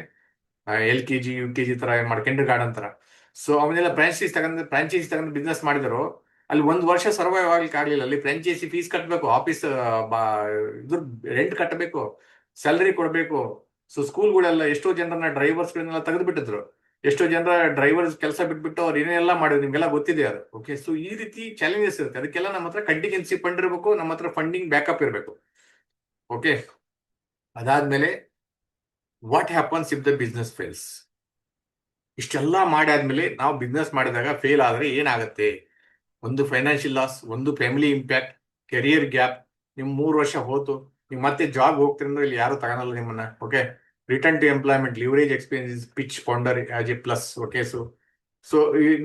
LKG UKG ತರ ಕಿಂಡರ್ ಗಾರ್ಡನ್ ತರ. ಸೊ ಅವನ್ನೆಲ್ಲ ಫ್ರಾಂಚೈಸಿ ತಗೊಂಡು ಬಿಸ್ನೆಸ್ ಮಾಡಿದ್ರು. ಅಲ್ಲಿ 1 ವರ್ಷ ಸರ್ವೈವ್ ಆಗ್ಲಿಕ್ಕೆ ಆಗ್ಲಿಲ್ಲ. ಅಲ್ಲಿ ಫ್ರಾಂಚೈಸಿ ಫೀಸ್ ಕಟ್ಟಬೇಕು, ಆಫೀಸ್ ಇದ್ರ ರೆಂಟ್ ಕಟ್ಟಬೇಕು, ಸ್ಯಾಲರಿ ಕೊಡಬೇಕು. ಸೊ ಸ್ಕೂಲ್ಗಳೆಲ್ಲ ಎಷ್ಟೋ ಜನರನ್ನ ಡ್ರೈವರ್ಸ್ಗಳನ್ನೆಲ್ಲ ತೆಗೆದು ಬಿಟ್ಟಿದ್ರು. ಎಷ್ಟೋ ಜನರ ಡ್ರೈವರ್ಸ್ ಕೆಲಸ ಬಿಟ್ಬಿಟ್ಟು ಅವ್ರು ಏನೆಲ್ಲ ಮಾಡಿದ್ರು ನಿಮ್ಗೆಲ್ಲ ಗೊತ್ತಿದೆ ಅದು. ಓಕೆ, ಸೊ ಈ ರೀತಿ ಚಾಲೆಂಜಸ್ ಇರುತ್ತೆ. ಅದಕ್ಕೆಲ್ಲ ನಮ್ಮ ಹತ್ರ ಕಂಟಿಜೆನ್ಸಿ ಫಂಡ್ ಇರಬೇಕು, ನಮ್ಮ ಹತ್ರ ಫಂಡಿಂಗ್ ಬ್ಯಾಕಪ್ ಇರಬೇಕು. ಓಕೆ, ಅದಾದ್ಮೇಲೆ what happens if the business fails. ಇಷ್ಟೆಲ್ಲ ಮಾಡಾದ್ಮೇಲೆ ನಾವು ಬಿಸ್ನೆಸ್ ಮಾಡಿದಾಗ ಫೇಲ್ ಆದ್ರೆ ಏನಾಗುತ್ತೆ? ಒಂದು ಫೈನಾನ್ಷಿಯಲ್ ಲಾಸ್, ಒಂದು ಫ್ಯಾಮಿಲಿ ಇಂಪ್ಯಾಕ್ಟ್, ಕೆರಿಯರ್ ಗ್ಯಾಪ್. ನಿಮ್ 3 ವರ್ಷ ಹೋತು, ನೀವು ಮತ್ತೆ ಜಾಬ್ ಹೋಗ್ತೀರಂದ್ರೆ ಇಲ್ಲಿ ಯಾರು ತಗೊಳಲ್ಲ ನಿಮ್ಮನ್ನ. Okay, return to employment, leverage experience, pitch founder as a plus. Okay, so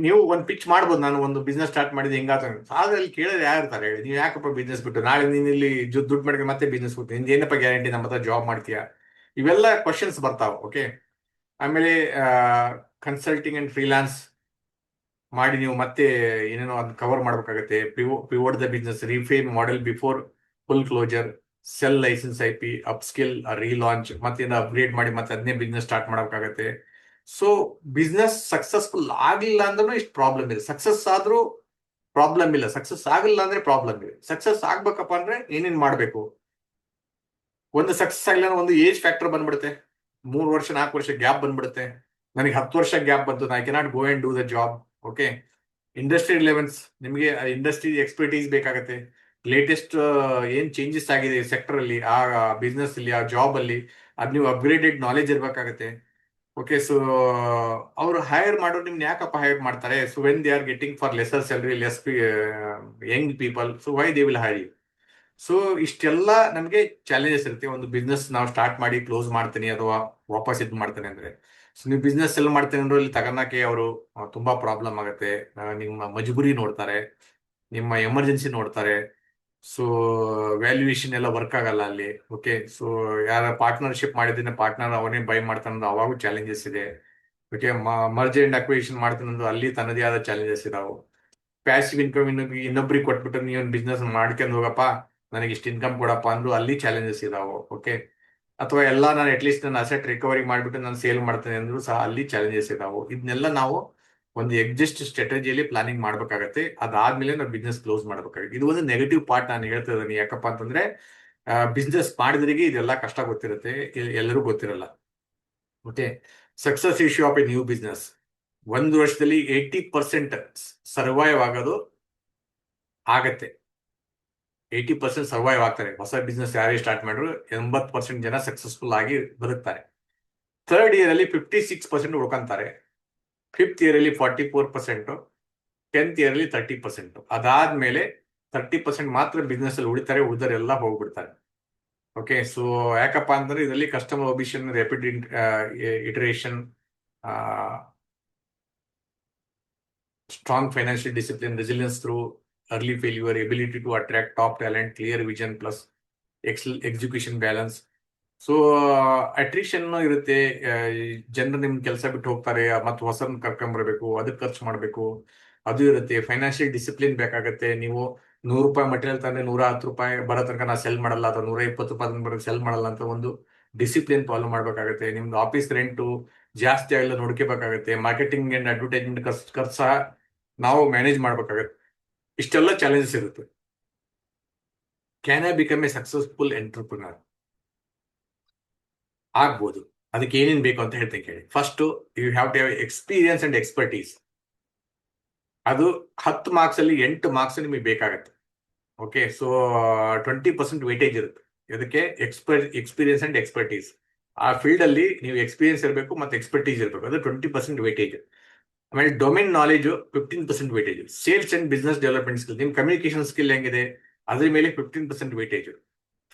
ನೀವು ಒಂದು ಪಿಚ್ ಮಾಡ್ಬೋದು, ನಾನು ಒಂದು ಬಿಸ್ನೆಸ್ ಸ್ಟಾರ್ಟ್ ಮಾಡಿದ್ರೆ ಹಿಂಗಾತ. ಆದ್ರೆ ಅಲ್ಲಿ ಕೇಳಿದ್ರೆ ಯಾರು ಇರ್ತಾರೆ ಹೇಳಿ? ನೀವು ಯಾಕಪ್ಪ ಬಿಸ್ನೆಸ್ ಬಿಟ್ಟು ನಾಳೆ ನೀನು ಇಲ್ಲಿ ದುಡ್ಡು ಮಾಡ್ಕೊಂಡು ಮತ್ತೆ ಬಿಸ್ನೆಸ್ ಹೋಗ್ತೀನಿ, ನಿಂದು ಏನಪ್ಪ ಗ್ಯಾರಂಟಿ ನಮ್ಮ ಹತ್ರ ಜಾಬ್ ಮಾಡ್ತೀಯಾ? ಇವೆಲ್ಲ ಕ್ವಶನ್ಸ್ ಬರ್ತಾವ. ಓಕೆ, ಆಮೇಲೆ ಕನ್ಸಲ್ಟಿಂಗ್ ಅಂಡ್ ಫ್ರೀಲಾನ್ಸ್ ಮಾಡಿ ನೀವು ಮತ್ತೆ ಏನೇನೋ ಅದನ್ನ ಕವರ್ ಮಾಡ್ಬೇಕಾಗತ್ತೆ. Pivot the business, reframe model before full closure, sell license IP, upskill, relaunch, ಮತ್ತೆ ಅಪ್ಗ್ರೇಡ್ ಮಾಡಿ ಮತ್ತೆ ಅದನ್ನೇ ಬಿಸ್ನೆಸ್ ಸ್ಟಾರ್ಟ್ ಮಾಡಬೇಕಾಗತ್ತೆ. ಸೊ ಬಿಸ್ನೆಸ್ ಸಕ್ಸಸ್ಫುಲ್ ಆಗಿಲ್ಲ ಅಂದ್ರೂ ಇಷ್ಟು ಪ್ರಾಬ್ಲಮ್ ಇದೆ. ಸಕ್ಸಸ್ ಆದ್ರೂ ಪ್ರಾಬ್ಲಮ್ ಇಲ್ಲ, ಸಕ್ಸಸ್ ಆಗಿಲ್ಲ ಅಂದ್ರೆ ಪ್ರಾಬ್ಲಮ್ ಇದೆ. ಸಕ್ಸಸ್ ಆಗ್ಬೇಕಪ್ಪ ಅಂದ್ರೆ ಏನೇನ್ ಮಾಡ್ಬೇಕು? ಒಂದು ಸಕ್ಸಸ್ ಆಗಿಲ್ಲ ಅಂದ್ರೆ ಒಂದು ಏಜ್ ಫ್ಯಾಕ್ಟರ್ ಬಂದ್ಬಿಡುತ್ತೆ. 3 ವರ್ಷ 4 ವರ್ಷ ಗ್ಯಾಪ್ ಬಂದ್ಬಿಡುತ್ತೆ. ನನಗೆ 10 ವರ್ಷ ಗ್ಯಾಪ್ ಬಂತು, I cannot go and do the job. Okay, industry relevance, ನಿಮಗೆ ಇಂಡಸ್ಟ್ರಿ ಎಕ್ಸ್ಪರ್ಟೀಸ್ ಬೇಕಾಗತ್ತೆ. ಲೇಟೆಸ್ಟ್ ಏನ್ ಚೇಂಜಸ್ ಆಗಿದೆ ಸೆಕ್ಟರ್ ಅಲ್ಲಿ, ಆ ಬಿಸ್ನೆಸ್ ಅಲ್ಲಿ, ಆ ಜಾಬ್ ಅಲ್ಲಿ, ಅದ್ ನೀವು ಅಪ್ಗ್ರೇಡೆಡ್ ನಾಲೆಜ್ ಇರ್ಬೇಕಾಗತ್ತೆ. ಓಕೆ, ಸೊ ಅವರು ಹೈರ್ ಮಾಡೋರು ನಿಮ್ನ ಯಾಕಪ್ಪ ಹೈರ್ ಮಾಡ್ತಾರೆ? So when they are getting for lesser salary, less young people, so why they will hire you? ಸೊ ಇಷ್ಟೆಲ್ಲ ನಮಗೆ ಚಾಲೆಂಜಸ್ ಇರುತ್ತೆ. ಒಂದು ಬಿಸ್ನೆಸ್ ನಾವು ಸ್ಟಾರ್ಟ್ ಮಾಡಿ ಕ್ಲೋಸ್ ಮಾಡ್ತೀನಿ ಅಥವಾ ವಾಪಸ್ ಇದು ಮಾಡ್ತೇನೆ ಅಂದ್ರೆ, ಸೊ ನೀವು ಬಿಸ್ನೆಸ್ ಎಲ್ಲ ಮಾಡ್ತೇನೆ ಅಂದ್ರೆ ಇಲ್ಲಿ ತಗೊಳಕ್ಕೆ ಅವರು ತುಂಬಾ ಪ್ರಾಬ್ಲಮ್ ಆಗುತ್ತೆ. ನಿಮ್ಮ ಮಜಬೂರಿ ನೋಡ್ತಾರೆ, ನಿಮ್ಮ ಎಮರ್ಜೆನ್ಸಿ ನೋಡ್ತಾರೆ. ಸೊ ವ್ಯಾಲ್ಯೂಯೇಷನ್ ಎಲ್ಲ ವರ್ಕ್ ಆಗಲ್ಲ ಅಲ್ಲಿ. ಓಕೆ, ಸೊ ಯಾರ ಪಾರ್ಟ್ನರ್ಶಿಪ್ ಮಾಡಿದ್ರೆ ಪಾರ್ಟ್ನರ್ ಅವನೇ ಬೈ ಮಾಡ್ತಾನಂದ್ರೆ ಅವಾಗೂ ಚಾಲೆಂಜಸ್ ಇದೆ. ಓಕೆ, ಮರ್ಜರ್ ಅಂಡ್ ಅಕ್ವಿಸಿಷನ್ ಮಾಡ್ತಾನಂದ್ರೆ ಅಲ್ಲಿ ತನ್ನದೇ ಆದ ಚಾಲೆಂಜಸ್ ಇದಾವೆ. ಪ್ಯಾಸಿವ್ ಇನ್ಕಮ್ ಇನ್ನೊಬ್ರಿಗೆ ಕೊಟ್ಬಿಟ್ಟು ನೀವು ಬಿಸ್ನೆಸ್ ಮಾಡ್ಕೊಂಡು ಹೋಗಪ್ಪ, ನನಗೆ ಇಷ್ಟು ಇನ್ಕಮ್ ಕೊಡಪ್ಪ ಅಂದ್ರು ಅಲ್ಲಿ ಚಾಲೆಂಜಸ್ ಇದಾವೆ. ಓಕೆ, ಅಥವಾ ಎಲ್ಲ ನಾನು ಅಟ್ಲೀಸ್ಟ್ ನನ್ನ ಅಸೆಟ್ ರಿಕವರಿ ಮಾಡಿಬಿಟ್ಟು ನಾನು ಸೇಲ್ ಮಾಡ್ತೇನೆ ಅಂದ್ರೂ ಸಹ ಅಲ್ಲಿ ಚಾಲೆಂಜಸ್ ಇದಾವೆ. ಇದನ್ನೆಲ್ಲ ನಾವು ಒಂದು ಎಕ್ಸಿಸ್ಟ್ ಸ್ಟ್ರಾಟಜಿಯಲ್ಲಿ ಪ್ಲಾನಿಂಗ್ ಮಾಡ್ಬೇಕಾಗತ್ತೆ. ಅದಾದ್ಮೇಲೆ ನಾವು ಬಿಸ್ನೆಸ್ ಕ್ಲೋಸ್ ಮಾಡ್ಬೇಕಾಗುತ್ತೆ. ಇದು ಒಂದು ನೆಗೆಟಿವ್ ಪಾರ್ಟ್ ನಾನು ಹೇಳ್ತಾ ಇದ್ದೀನಿ. ಯಾಕಪ್ಪ ಅಂತಂದ್ರೆ ಬಿಸ್ನೆಸ್ ಮಾಡಿದ್ರಿಗೆ ಇದೆಲ್ಲ ಕಷ್ಟ ಗೊತ್ತಿರುತ್ತೆ, ಎಲ್ಲರೂ ಗೊತ್ತಿರಲ್ಲ. Okay, success issue of A new business. 1 ವರ್ಷದಲ್ಲಿ 80% ಸರ್ವೈವ್ ಆಗೋದು ಆಗತ್ತೆ. 80% ಸರ್ವೈವ್ ಆಗ್ತಾರೆ. ಹೊಸ ಬಿಸ್ನೆಸ್ ಯಾರೇ ಸ್ಟಾರ್ಟ್ ಮಾಡಿದ್ರು 80% ಜನ ಸಕ್ಸಸ್ಫುಲ್ ಆಗಿ ಬದುಕ್ತಾರೆ. 3rd ಇಯರ್ ಅಲ್ಲಿ 56% ಉಳ್ಕೊಂತಾರೆ. 5th ಇಯರ್ ಅಲ್ಲಿ 44%, 10th ಇಯರ್ ಅಲ್ಲಿ 30%. ಅದಾದ್ಮೇಲೆ 30% ಮಾತ್ರ ಬಿಸ್ನೆಸ್ ಅಲ್ಲಿ ಉಳಿತಾರೆ, ಉಳಿದರೆಲ್ಲ ಹೋಗ್ಬಿಡ್ತಾರೆ. ಓಕೆ, ಸೊ ಯಾಕಪ್ಪ ಅಂತಂದ್ರೆ ಇದರಲ್ಲಿ customer obsession, rapid iteration, strong financial discipline, resilience through early failure, ability to attract top talent, clear vision plus execution balance. So attrition ಇರುತ್ತೆ. ಜನರು ನಿಮ್ ಕೆಲಸ ಬಿಟ್ಟು ಹೋಗ್ತಾರೆ, ಮತ್ತೆ ಹೊಸನ್ ಕರ್ಕೊಂಡ್ಬರ್ಬೇಕು, ಅದಕ್ಕೆ ಖರ್ಚು ಮಾಡಬೇಕು, ಅದು ಇರುತ್ತೆ. ಫೈನಾನ್ಷಿಯಲ್ ಡಿಸಿಪ್ಲಿನ್ ಬೇಕಾಗತ್ತೆ. ನೀವು 100 ರೂಪಾಯಿ ಮಟೀರಿಯಲ್ ತಂದ್ರೆ 110 ರೂಪಾಯಿ ಬರೋ ತನಕ ನಾ ಸೆಲ್ ಮಾಡಲ್ಲ, ಅಥವಾ 120 ರೂಪಾಯಿ ಬರೋ ಸೆಲ್ ಮಾಡಲ್ಲ ಅಂತ ಒಂದು ಡಿಸಿಪ್ಲಿನ್ ಫಾಲೋ ಮಾಡ್ಬೇಕಾಗತ್ತೆ. ನಿಮ್ದು ಆಫೀಸ್ ರೆಂಟು ಜಾಸ್ತಿ ಆಗಲ್ಲ ನೋಡ್ಕೋಬೇಕಾಗತ್ತೆ. ಮಾರ್ಕೆಟಿಂಗ್ ಅಂಡ್ ಅಡ್ವರ್ಟೈಸ್ಮೆಂಟ್ ಖರ್ಚು ಸಹ ನಾವು ಮ್ಯಾನೇಜ್ ಮಾಡ್ಬೇಕಾಗತ್ತೆ. ಇಷ್ಟೆಲ್ಲ ಚಾಲೆಂಜಸ್ ಇರುತ್ತೆ. Can I become a successful entrepreneur? ಆಗ್ಬೋದು. ಅದಕ್ಕೆ ಏನೇನು ಬೇಕು ಅಂತ ಹೇಳ್ತೇನೆ ಕೇಳಿ. First, you have to have experience and expertise. ಅದು 10 ಮಾರ್ಕ್ಸ್ ಅಲ್ಲಿ 8 ಮಾರ್ಕ್ಸ್ ನಿಮಗೆ ಬೇಕಾಗತ್ತೆ. ಓಕೆ, ಸೊ 20% ವೇಟೇಜ್ ಇರುತ್ತೆ. ಇದಕ್ಕೆ ಎಕ್ಸ್ಪೀರಿಯನ್ಸ್ ಅಂಡ್ ಎಕ್ಸ್ಪರ್ಟೀಸ್. ಆ ಫೀಲ್ಡ್ ಅಲ್ಲಿ ನೀವು ಎಕ್ಸ್ಪೀರಿಯನ್ಸ್ ಇರಬೇಕು ಮತ್ತೆ ಎಕ್ಸ್ಪರ್ಟೀಸ್ ಇರಬೇಕು, ಅದು 20% ವೇಟೇಜ್. ಆಮೇಲೆ domain knowledge 15% weightage. Sales and business development skill, ನಿಮ್ ಕಮ್ಯುನಿಕೇಶನ್ ಸ್ಕಿಲ್ ಹೆಂಗಿದೆ ಅದ್ರ ಮೇಲೆ 15% ವೇಟೇಜ್.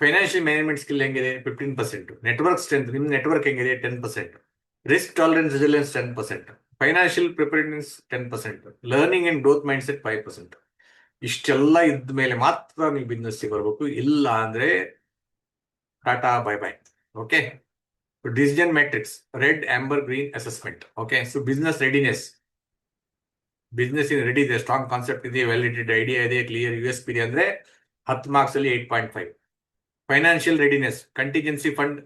ಫೈನಾನ್ಷಿಯಲ್ ಮ್ಯಾನೇಜ್ಮೆಂಟ್ ಸ್ಕಿಲ್ ಹೆಂಗಿದೆ 15%. ನೆಟ್ವರ್ಕ್ ಸ್ಟ್ರೆಂತ್, ನಿಮ್ ನೆಟ್ವರ್ಕ್ ಹೆಂಗಿದೆ 10%. Risk tolerance resilience 10%. Financial preparedness 10%. Learning and growth mind set 5%. ಇಷ್ಟೆಲ್ಲ ಇದ್ದ ಮೇಲೆ ಮಾತ್ರ ನೀವು ಬಿಸ್ನೆಸ್ ಬರಬೇಕು. ಇಲ್ಲ ಅಂದ್ರೆ tata bye bye. Okay, decision matrix, red, amber, green assessment. Okay, so business readiness, business ready ಇದೆ, ಸ್ಟ್ರಾಂಗ್ ಕಾನ್ಸೆಪ್ಟ್ ಇದೆ, ವ್ಯಾಲಿಡೇಟೆಡ್ ಐಡಿಯಾ ಇದೆ, ಕ್ಲಿಯರ್ USP ಇದೆ ಅಂದ್ರೆ 10 ಮಾರ್ಕ್ಸ್ ಅಲ್ಲಿ 8.5. Financial readiness, contingency fund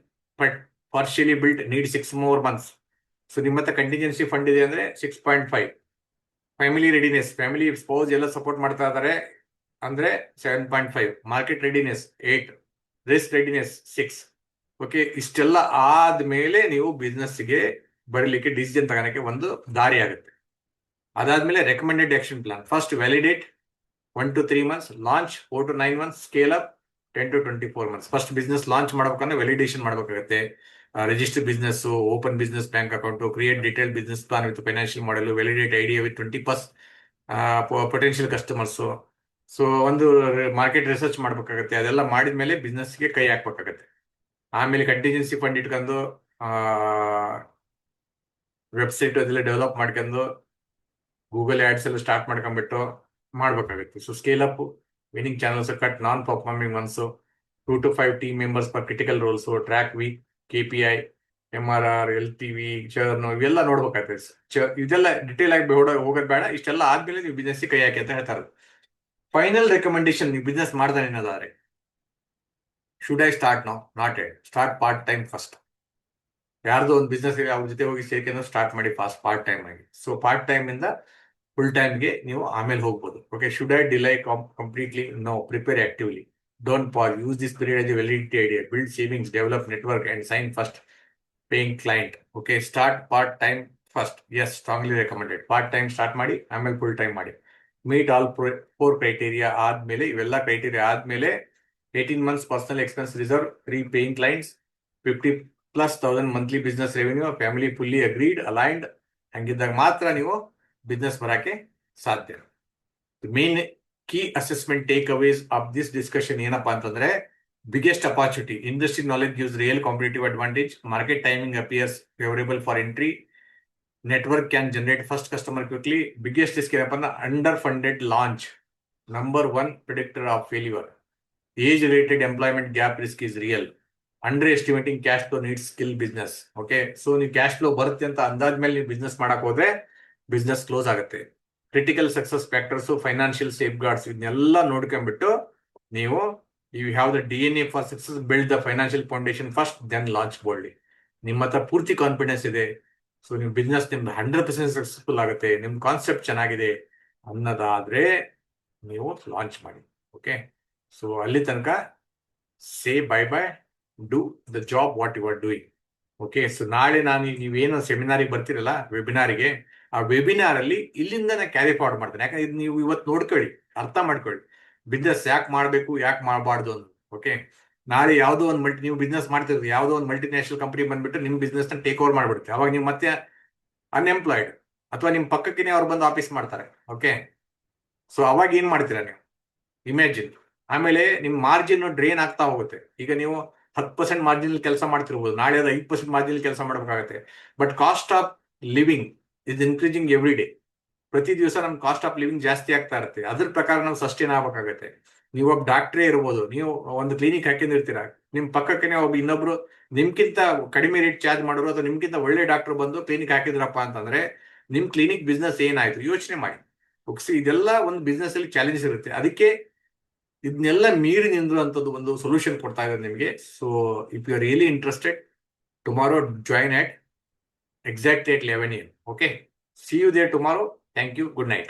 partially built, need 6 more months. So ನಿಮ್ಮ ಹತ್ರ ಕಂಟಿಜೆನ್ಸಿ ಫಂಡ್ ಇದೆ ಅಂದ್ರೆ 6.5. ಫ್ಯಾಮಿಲಿ ರೆಡಿನೆಸ್, ಫ್ಯಾಮಿಲಿ ಸ್ಪೌಸ್ ಎಲ್ಲ ಸಪೋರ್ಟ್ ಮಾಡ್ತಾ ಇದ್ದಾರೆ ಅಂದ್ರೆ 7.5. Market readiness 8. Risk readiness 6. Okay, ಇಷ್ಟೆಲ್ಲ ಆದ್ಮೇಲೆ ನೀವು ಬಿಸ್ನೆಸ್ಗೆ ಬರಲಿಕ್ಕೆ ಡಿಸಿಷನ್ ತಗೋಣಕ್ಕೆ ಒಂದು ದಾರಿ ಆಗುತ್ತೆ. ಅದಾದ್ಮೇಲೆ recommended action plan. First validate 1 to 3 months, launch 4 to 9 months, scale up 10 to 24 months. First business launch ಮಾಡ್ಬೇಕಂದ್ರೆ ವ್ಯಾಲಿಡೇಷನ್ ಮಾಡ್ಬೇಕಾಗುತ್ತೆ. Register business, open business bank account, create detail business plan with financial model, validate idea with 20+ potential customers. So ಒಂದು ಮಾರ್ಕೆಟ್ ರಿಸರ್ಚ್ ಮಾಡ್ಬೇಕಾಗತ್ತೆ. ಅದೆಲ್ಲ ಮಾಡಿದ್ಮೇಲೆ ಬಿಸ್ನೆಸ್ಗೆ ಕೈ ಹಾಕ್ಬೇಕಾಗತ್ತೆ. ಆಮೇಲೆ ಕಂಟಿಜೆನ್ಸಿ ಫಂಡ್ ಇಟ್ಕೊಂಡು ವೆಬ್ಸೈಟ್ ಅದೆಲ್ಲ ಡೆವಲಪ್ ಮಾಡ್ಕೊಂಡು ಗೂಗಲ್ ಆಡ್ಸ್ ಎಲ್ಲ ಸ್ಟಾರ್ಟ್ ಮಾಡ್ಕೊಂಡ್ಬಿಟ್ಟು ಮಾಡ್ಬೇಕಾಗುತ್ತೆ. So scale up, winning channels, cut non performing ones, 2 to 5 team members for critical roles, track week KPI, MRR, LTV, churn, ಇವೆಲ್ಲ ನೋಡ್ಬೇಕಾಗುತ್ತೆ. ಇದೆಲ್ಲ ಡಿಟೇಲ್ ಆಗಿ ಹೋಗೋದು ಬೇಡ. ಇಷ್ಟೆಲ್ಲ ಆದ್ಮೇಲೆ ನೀವು ಬಿಸ್ನೆಸ್ ಕೈ ಹಾಕಿ ಅಂತ ಹೇಳ್ತಾರೆ. ಫೈನಲ್ ರೆಕಮೆಂಡೇಶನ್, ನೀವು ಬಿಸ್ನೆಸ್ ಮಾಡ್ತಾನೆ ಏನಾದ್ರೆ, should I start now? Not yet. Start part time first. ಯಾರ್ದು ಒಂದು ಬಿಸ್ನೆಸ್ ಅವ್ರ ಜೊತೆ ಹೋಗಿ ಸೇರ್ಕೊಂಡು ಸ್ಟಾರ್ಟ್ ಮಾಡಿ ಫಾಸ್ಟ್ ಪಾರ್ಟ್ ಟೈಮ್ ಆಗಿ. ಸೊ ಪಾರ್ಟ್ ಟೈಮ್ ಇಂದ ಫುಲ್ ಟೈಮ್ಗೆ ನೀವು ಆಮೇಲೆ ಹೋಗ್ಬೋದು. Okay, should I delay completely? No. Prepare actively. Don't pause. Use this period as a validity idea. Build savings, develop network, and sign first paying client. Okay, start part time first. Yes, strongly recommended. Part time start ಮಾಡಿ, ಆಮೇಲೆ ಫುಲ್ ಟೈಮ್ ಮಾಡಿ. ಮೀಟ್ ಆಲ್ 4 criteria ಆದ್ಮೇಲೆ, ಇವೆಲ್ಲ ಕ್ರೈಟೀರಿಯಾ ಆದ್ಮೇಲೆ 18 months personal expense reserve, 3 paying clients, 50,000+ monthly business revenue, family fully agreed, aligned, ಹಂಗಿದ್ದಾಗ ಮಾತ್ರ ನೀವು ಬಿಸ್ನೆಸ್ ಬರಕ್ಕೆ ಸಾಧ್ಯ. Main key assessment takeaways of this discussion ಏನಪ್ಪಾ ಅಂತಂದ್ರೆ, biggest opportunity, industry knowledge gives real competitive advantage, market timing appears favourable for entry, network can generate first customer quickly. Biggest risk ಏನಪ್ಪ ಅಂದ್ರೆ underfunded launch, number 1 predictor of failure. Age related employment gap risk is real. Underestimating cash flow needs skill business. Okay, so ನೀವು ಕ್ಯಾಶ್ ಫ್ಲೋ ಬರುತ್ತೆ ಅಂತ ಅಂದಾದ್ಮೇಲೆ ನೀವು ಬಿಸ್ನೆಸ್ ಮಾಡಕ್ ಹೋದ್ರೆ ಬಿಸ್ನೆಸ್ ಕ್ಲೋಸ್ ಆಗುತ್ತೆ. Critical success factors, financial safeguards, ಇದನ್ನೆಲ್ಲ ನೋಡ್ಕೊಂಡ್ಬಿಟ್ಟು ನೀವು you have the DNA for success. Build the financial foundation first, then launch boldly. ನಿಮ್ಮ ಹತ್ರ ಪೂರ್ತಿ ಕಾನ್ಫಿಡೆನ್ಸ್ ಇದೆ, ಸೊ ನೀವು ಬಿಸ್ನೆಸ್ ನಿಮ್ದು 100% ಸಕ್ಸಸ್ಫುಲ್ ಆಗುತ್ತೆ, ನಿಮ್ ಕಾನ್ಸೆಪ್ಟ್ ಚೆನ್ನಾಗಿದೆ ಅನ್ನೋದಾದ್ರೆ ನೀವು ಲಾಂಚ್ ಮಾಡಿ. ಓಕೆ, ಸೊ ಅಲ್ಲಿ ತನಕ say bye bye, do the job what you are doing. Okay, so ನಾಳೆ ನೀವೇನು ಸೆಮಿನಾರಿಗೆ ಬರ್ತೀರಲ್ಲ, ವೆಬಿನಾರಿಗೆ, ಆ ವೆಬಿನಾರ್ ಅಲ್ಲಿ ಇಲ್ಲಿಂದ ಕ್ಯಾರಿ ಫಾರ್ವರ್ಡ್ ಮಾಡ್ತೇನೆ. ಯಾಕಂದ್ರೆ ಇದು ನೀವು ಇವತ್ತು ನೋಡ್ಕೊಳ್ಳಿ, ಅರ್ಥ ಮಾಡ್ಕೊಳ್ಳಿ, ಬಿಸ್ನೆಸ್ ಯಾಕೆ ಮಾಡಬೇಕು, ಯಾಕೆ ಮಾಡಬಾರ್ದು ಅಂತ. ಓಕೆ, ನಾಳೆ ಯಾವುದೋ ಒಂದು ನೀವು ಬಿಸ್ನೆಸ್ ಮಾಡ್ತಿರೋದು, ಯಾವುದೋ ಒಂದು ಮಲ್ಟಿನ್ಯಾಷನಲ್ ಕಂಪನಿ ಬಂದ್ಬಿಟ್ಟು ನಿಮ್ಮ ಬಿಸ್ನೆಸ್ ನ ಟೇಕ್ ಓವರ್ ಮಾಡ್ಬಿಡುತ್ತೆ. ಅವಾಗ ನೀವು ಮತ್ತೆ ಅನ್ಎಂಪ್ಲಾಯ್ಡ್, ಅಥವಾ ನಿಮ್ಮ ಪಕ್ಕಕ್ಕೆ ಅವ್ರು ಬಂದು ಆಫೀಸ್ ಮಾಡ್ತಾರೆ. ಓಕೆ, ಸೊ ಅವಾಗ ಏನ್ ಮಾಡ್ತೀರಾ ನೀವು? ಇಮ್ಯಾಜಿನ್. ಆಮೇಲೆ ನಿಮ್ ಮಾರ್ಜಿನ್ ಡ್ರೈನ್ ಆಗ್ತಾ ಹೋಗುತ್ತೆ. ಈಗ ನೀವು 10% ಮಾರ್ಜಿನ್ ಕೆಲಸ ಮಾಡ್ತಿರ್ಬೋದು, ನಾಳೆ ಅದು 5% ಮಾರ್ಜಿನ್ ಕೆಲಸ ಮಾಡಬೇಕಾಗುತ್ತೆ. But cost of living is increasing every day. ಪ್ರತಿ ದಿವಸ ನಮ್ ಕಾಸ್ಟ್ ಆಫ್ ಲಿವಿಂಗ್ ಜಾಸ್ತಿ ಆಗ್ತಾ ಇರುತ್ತೆ. ಅದ್ರ ಪ್ರಕಾರ ನಾವು ಸಸ್ಟೈನ್ ಆಗ್ಬೇಕಾಗತ್ತೆ. ನೀವು ಒಬ್ಬ ಡಾಕ್ಟ್ರೇ ಇರ್ಬೋದು, ನೀವು ಒಂದು ಕ್ಲಿನಿಕ್ ಹಾಕಿರ್ತೀರಾ, ನಿಮ್ ಪಕ್ಕಕ್ಕೆ ಒಬ್ಬ ಇನ್ನೊಬ್ರು ನಿಮ್ಗಿಂತ ಕಡಿಮೆ ರೇಟ್ ಚಾರ್ಜ್ ಮಾಡೋರು ಅಥವಾ ನಿಮ್ಗಿಂತ ಒಳ್ಳೆ ಡಾಕ್ಟರ್ ಬಂದು ಕ್ಲಿನಿಕ್ ಹಾಕಿದ್ರಪ್ಪ ಅಂತಂದ್ರೆ ನಿಮ್ ಕ್ಲಿನಿಕ್ ಬಿಸ್ನೆಸ್ ಏನಾಯ್ತು ಯೋಚನೆ ಮಾಡಿ. ಇದೆಲ್ಲ ಒಂದು ಬಿಸ್ನೆಸ್ ಅಲ್ಲಿ ಚಾಲೆಂಜಸ್ ಇರುತ್ತೆ. ಅದಕ್ಕೆ ಇದನ್ನೆಲ್ಲ ಮೀರಿ ನಿಂದ್ರುವಂಥದ್ದು ಒಂದು ಸೊಲ್ಯೂಷನ್ ಕೊಡ್ತಾ ಇದ್ದಾರೆ ನಿಮಗೆ. So if you are really interested, tomorrow join at exactly at 11 AM. Okay, see you there tomorrow. Thank you. Good night.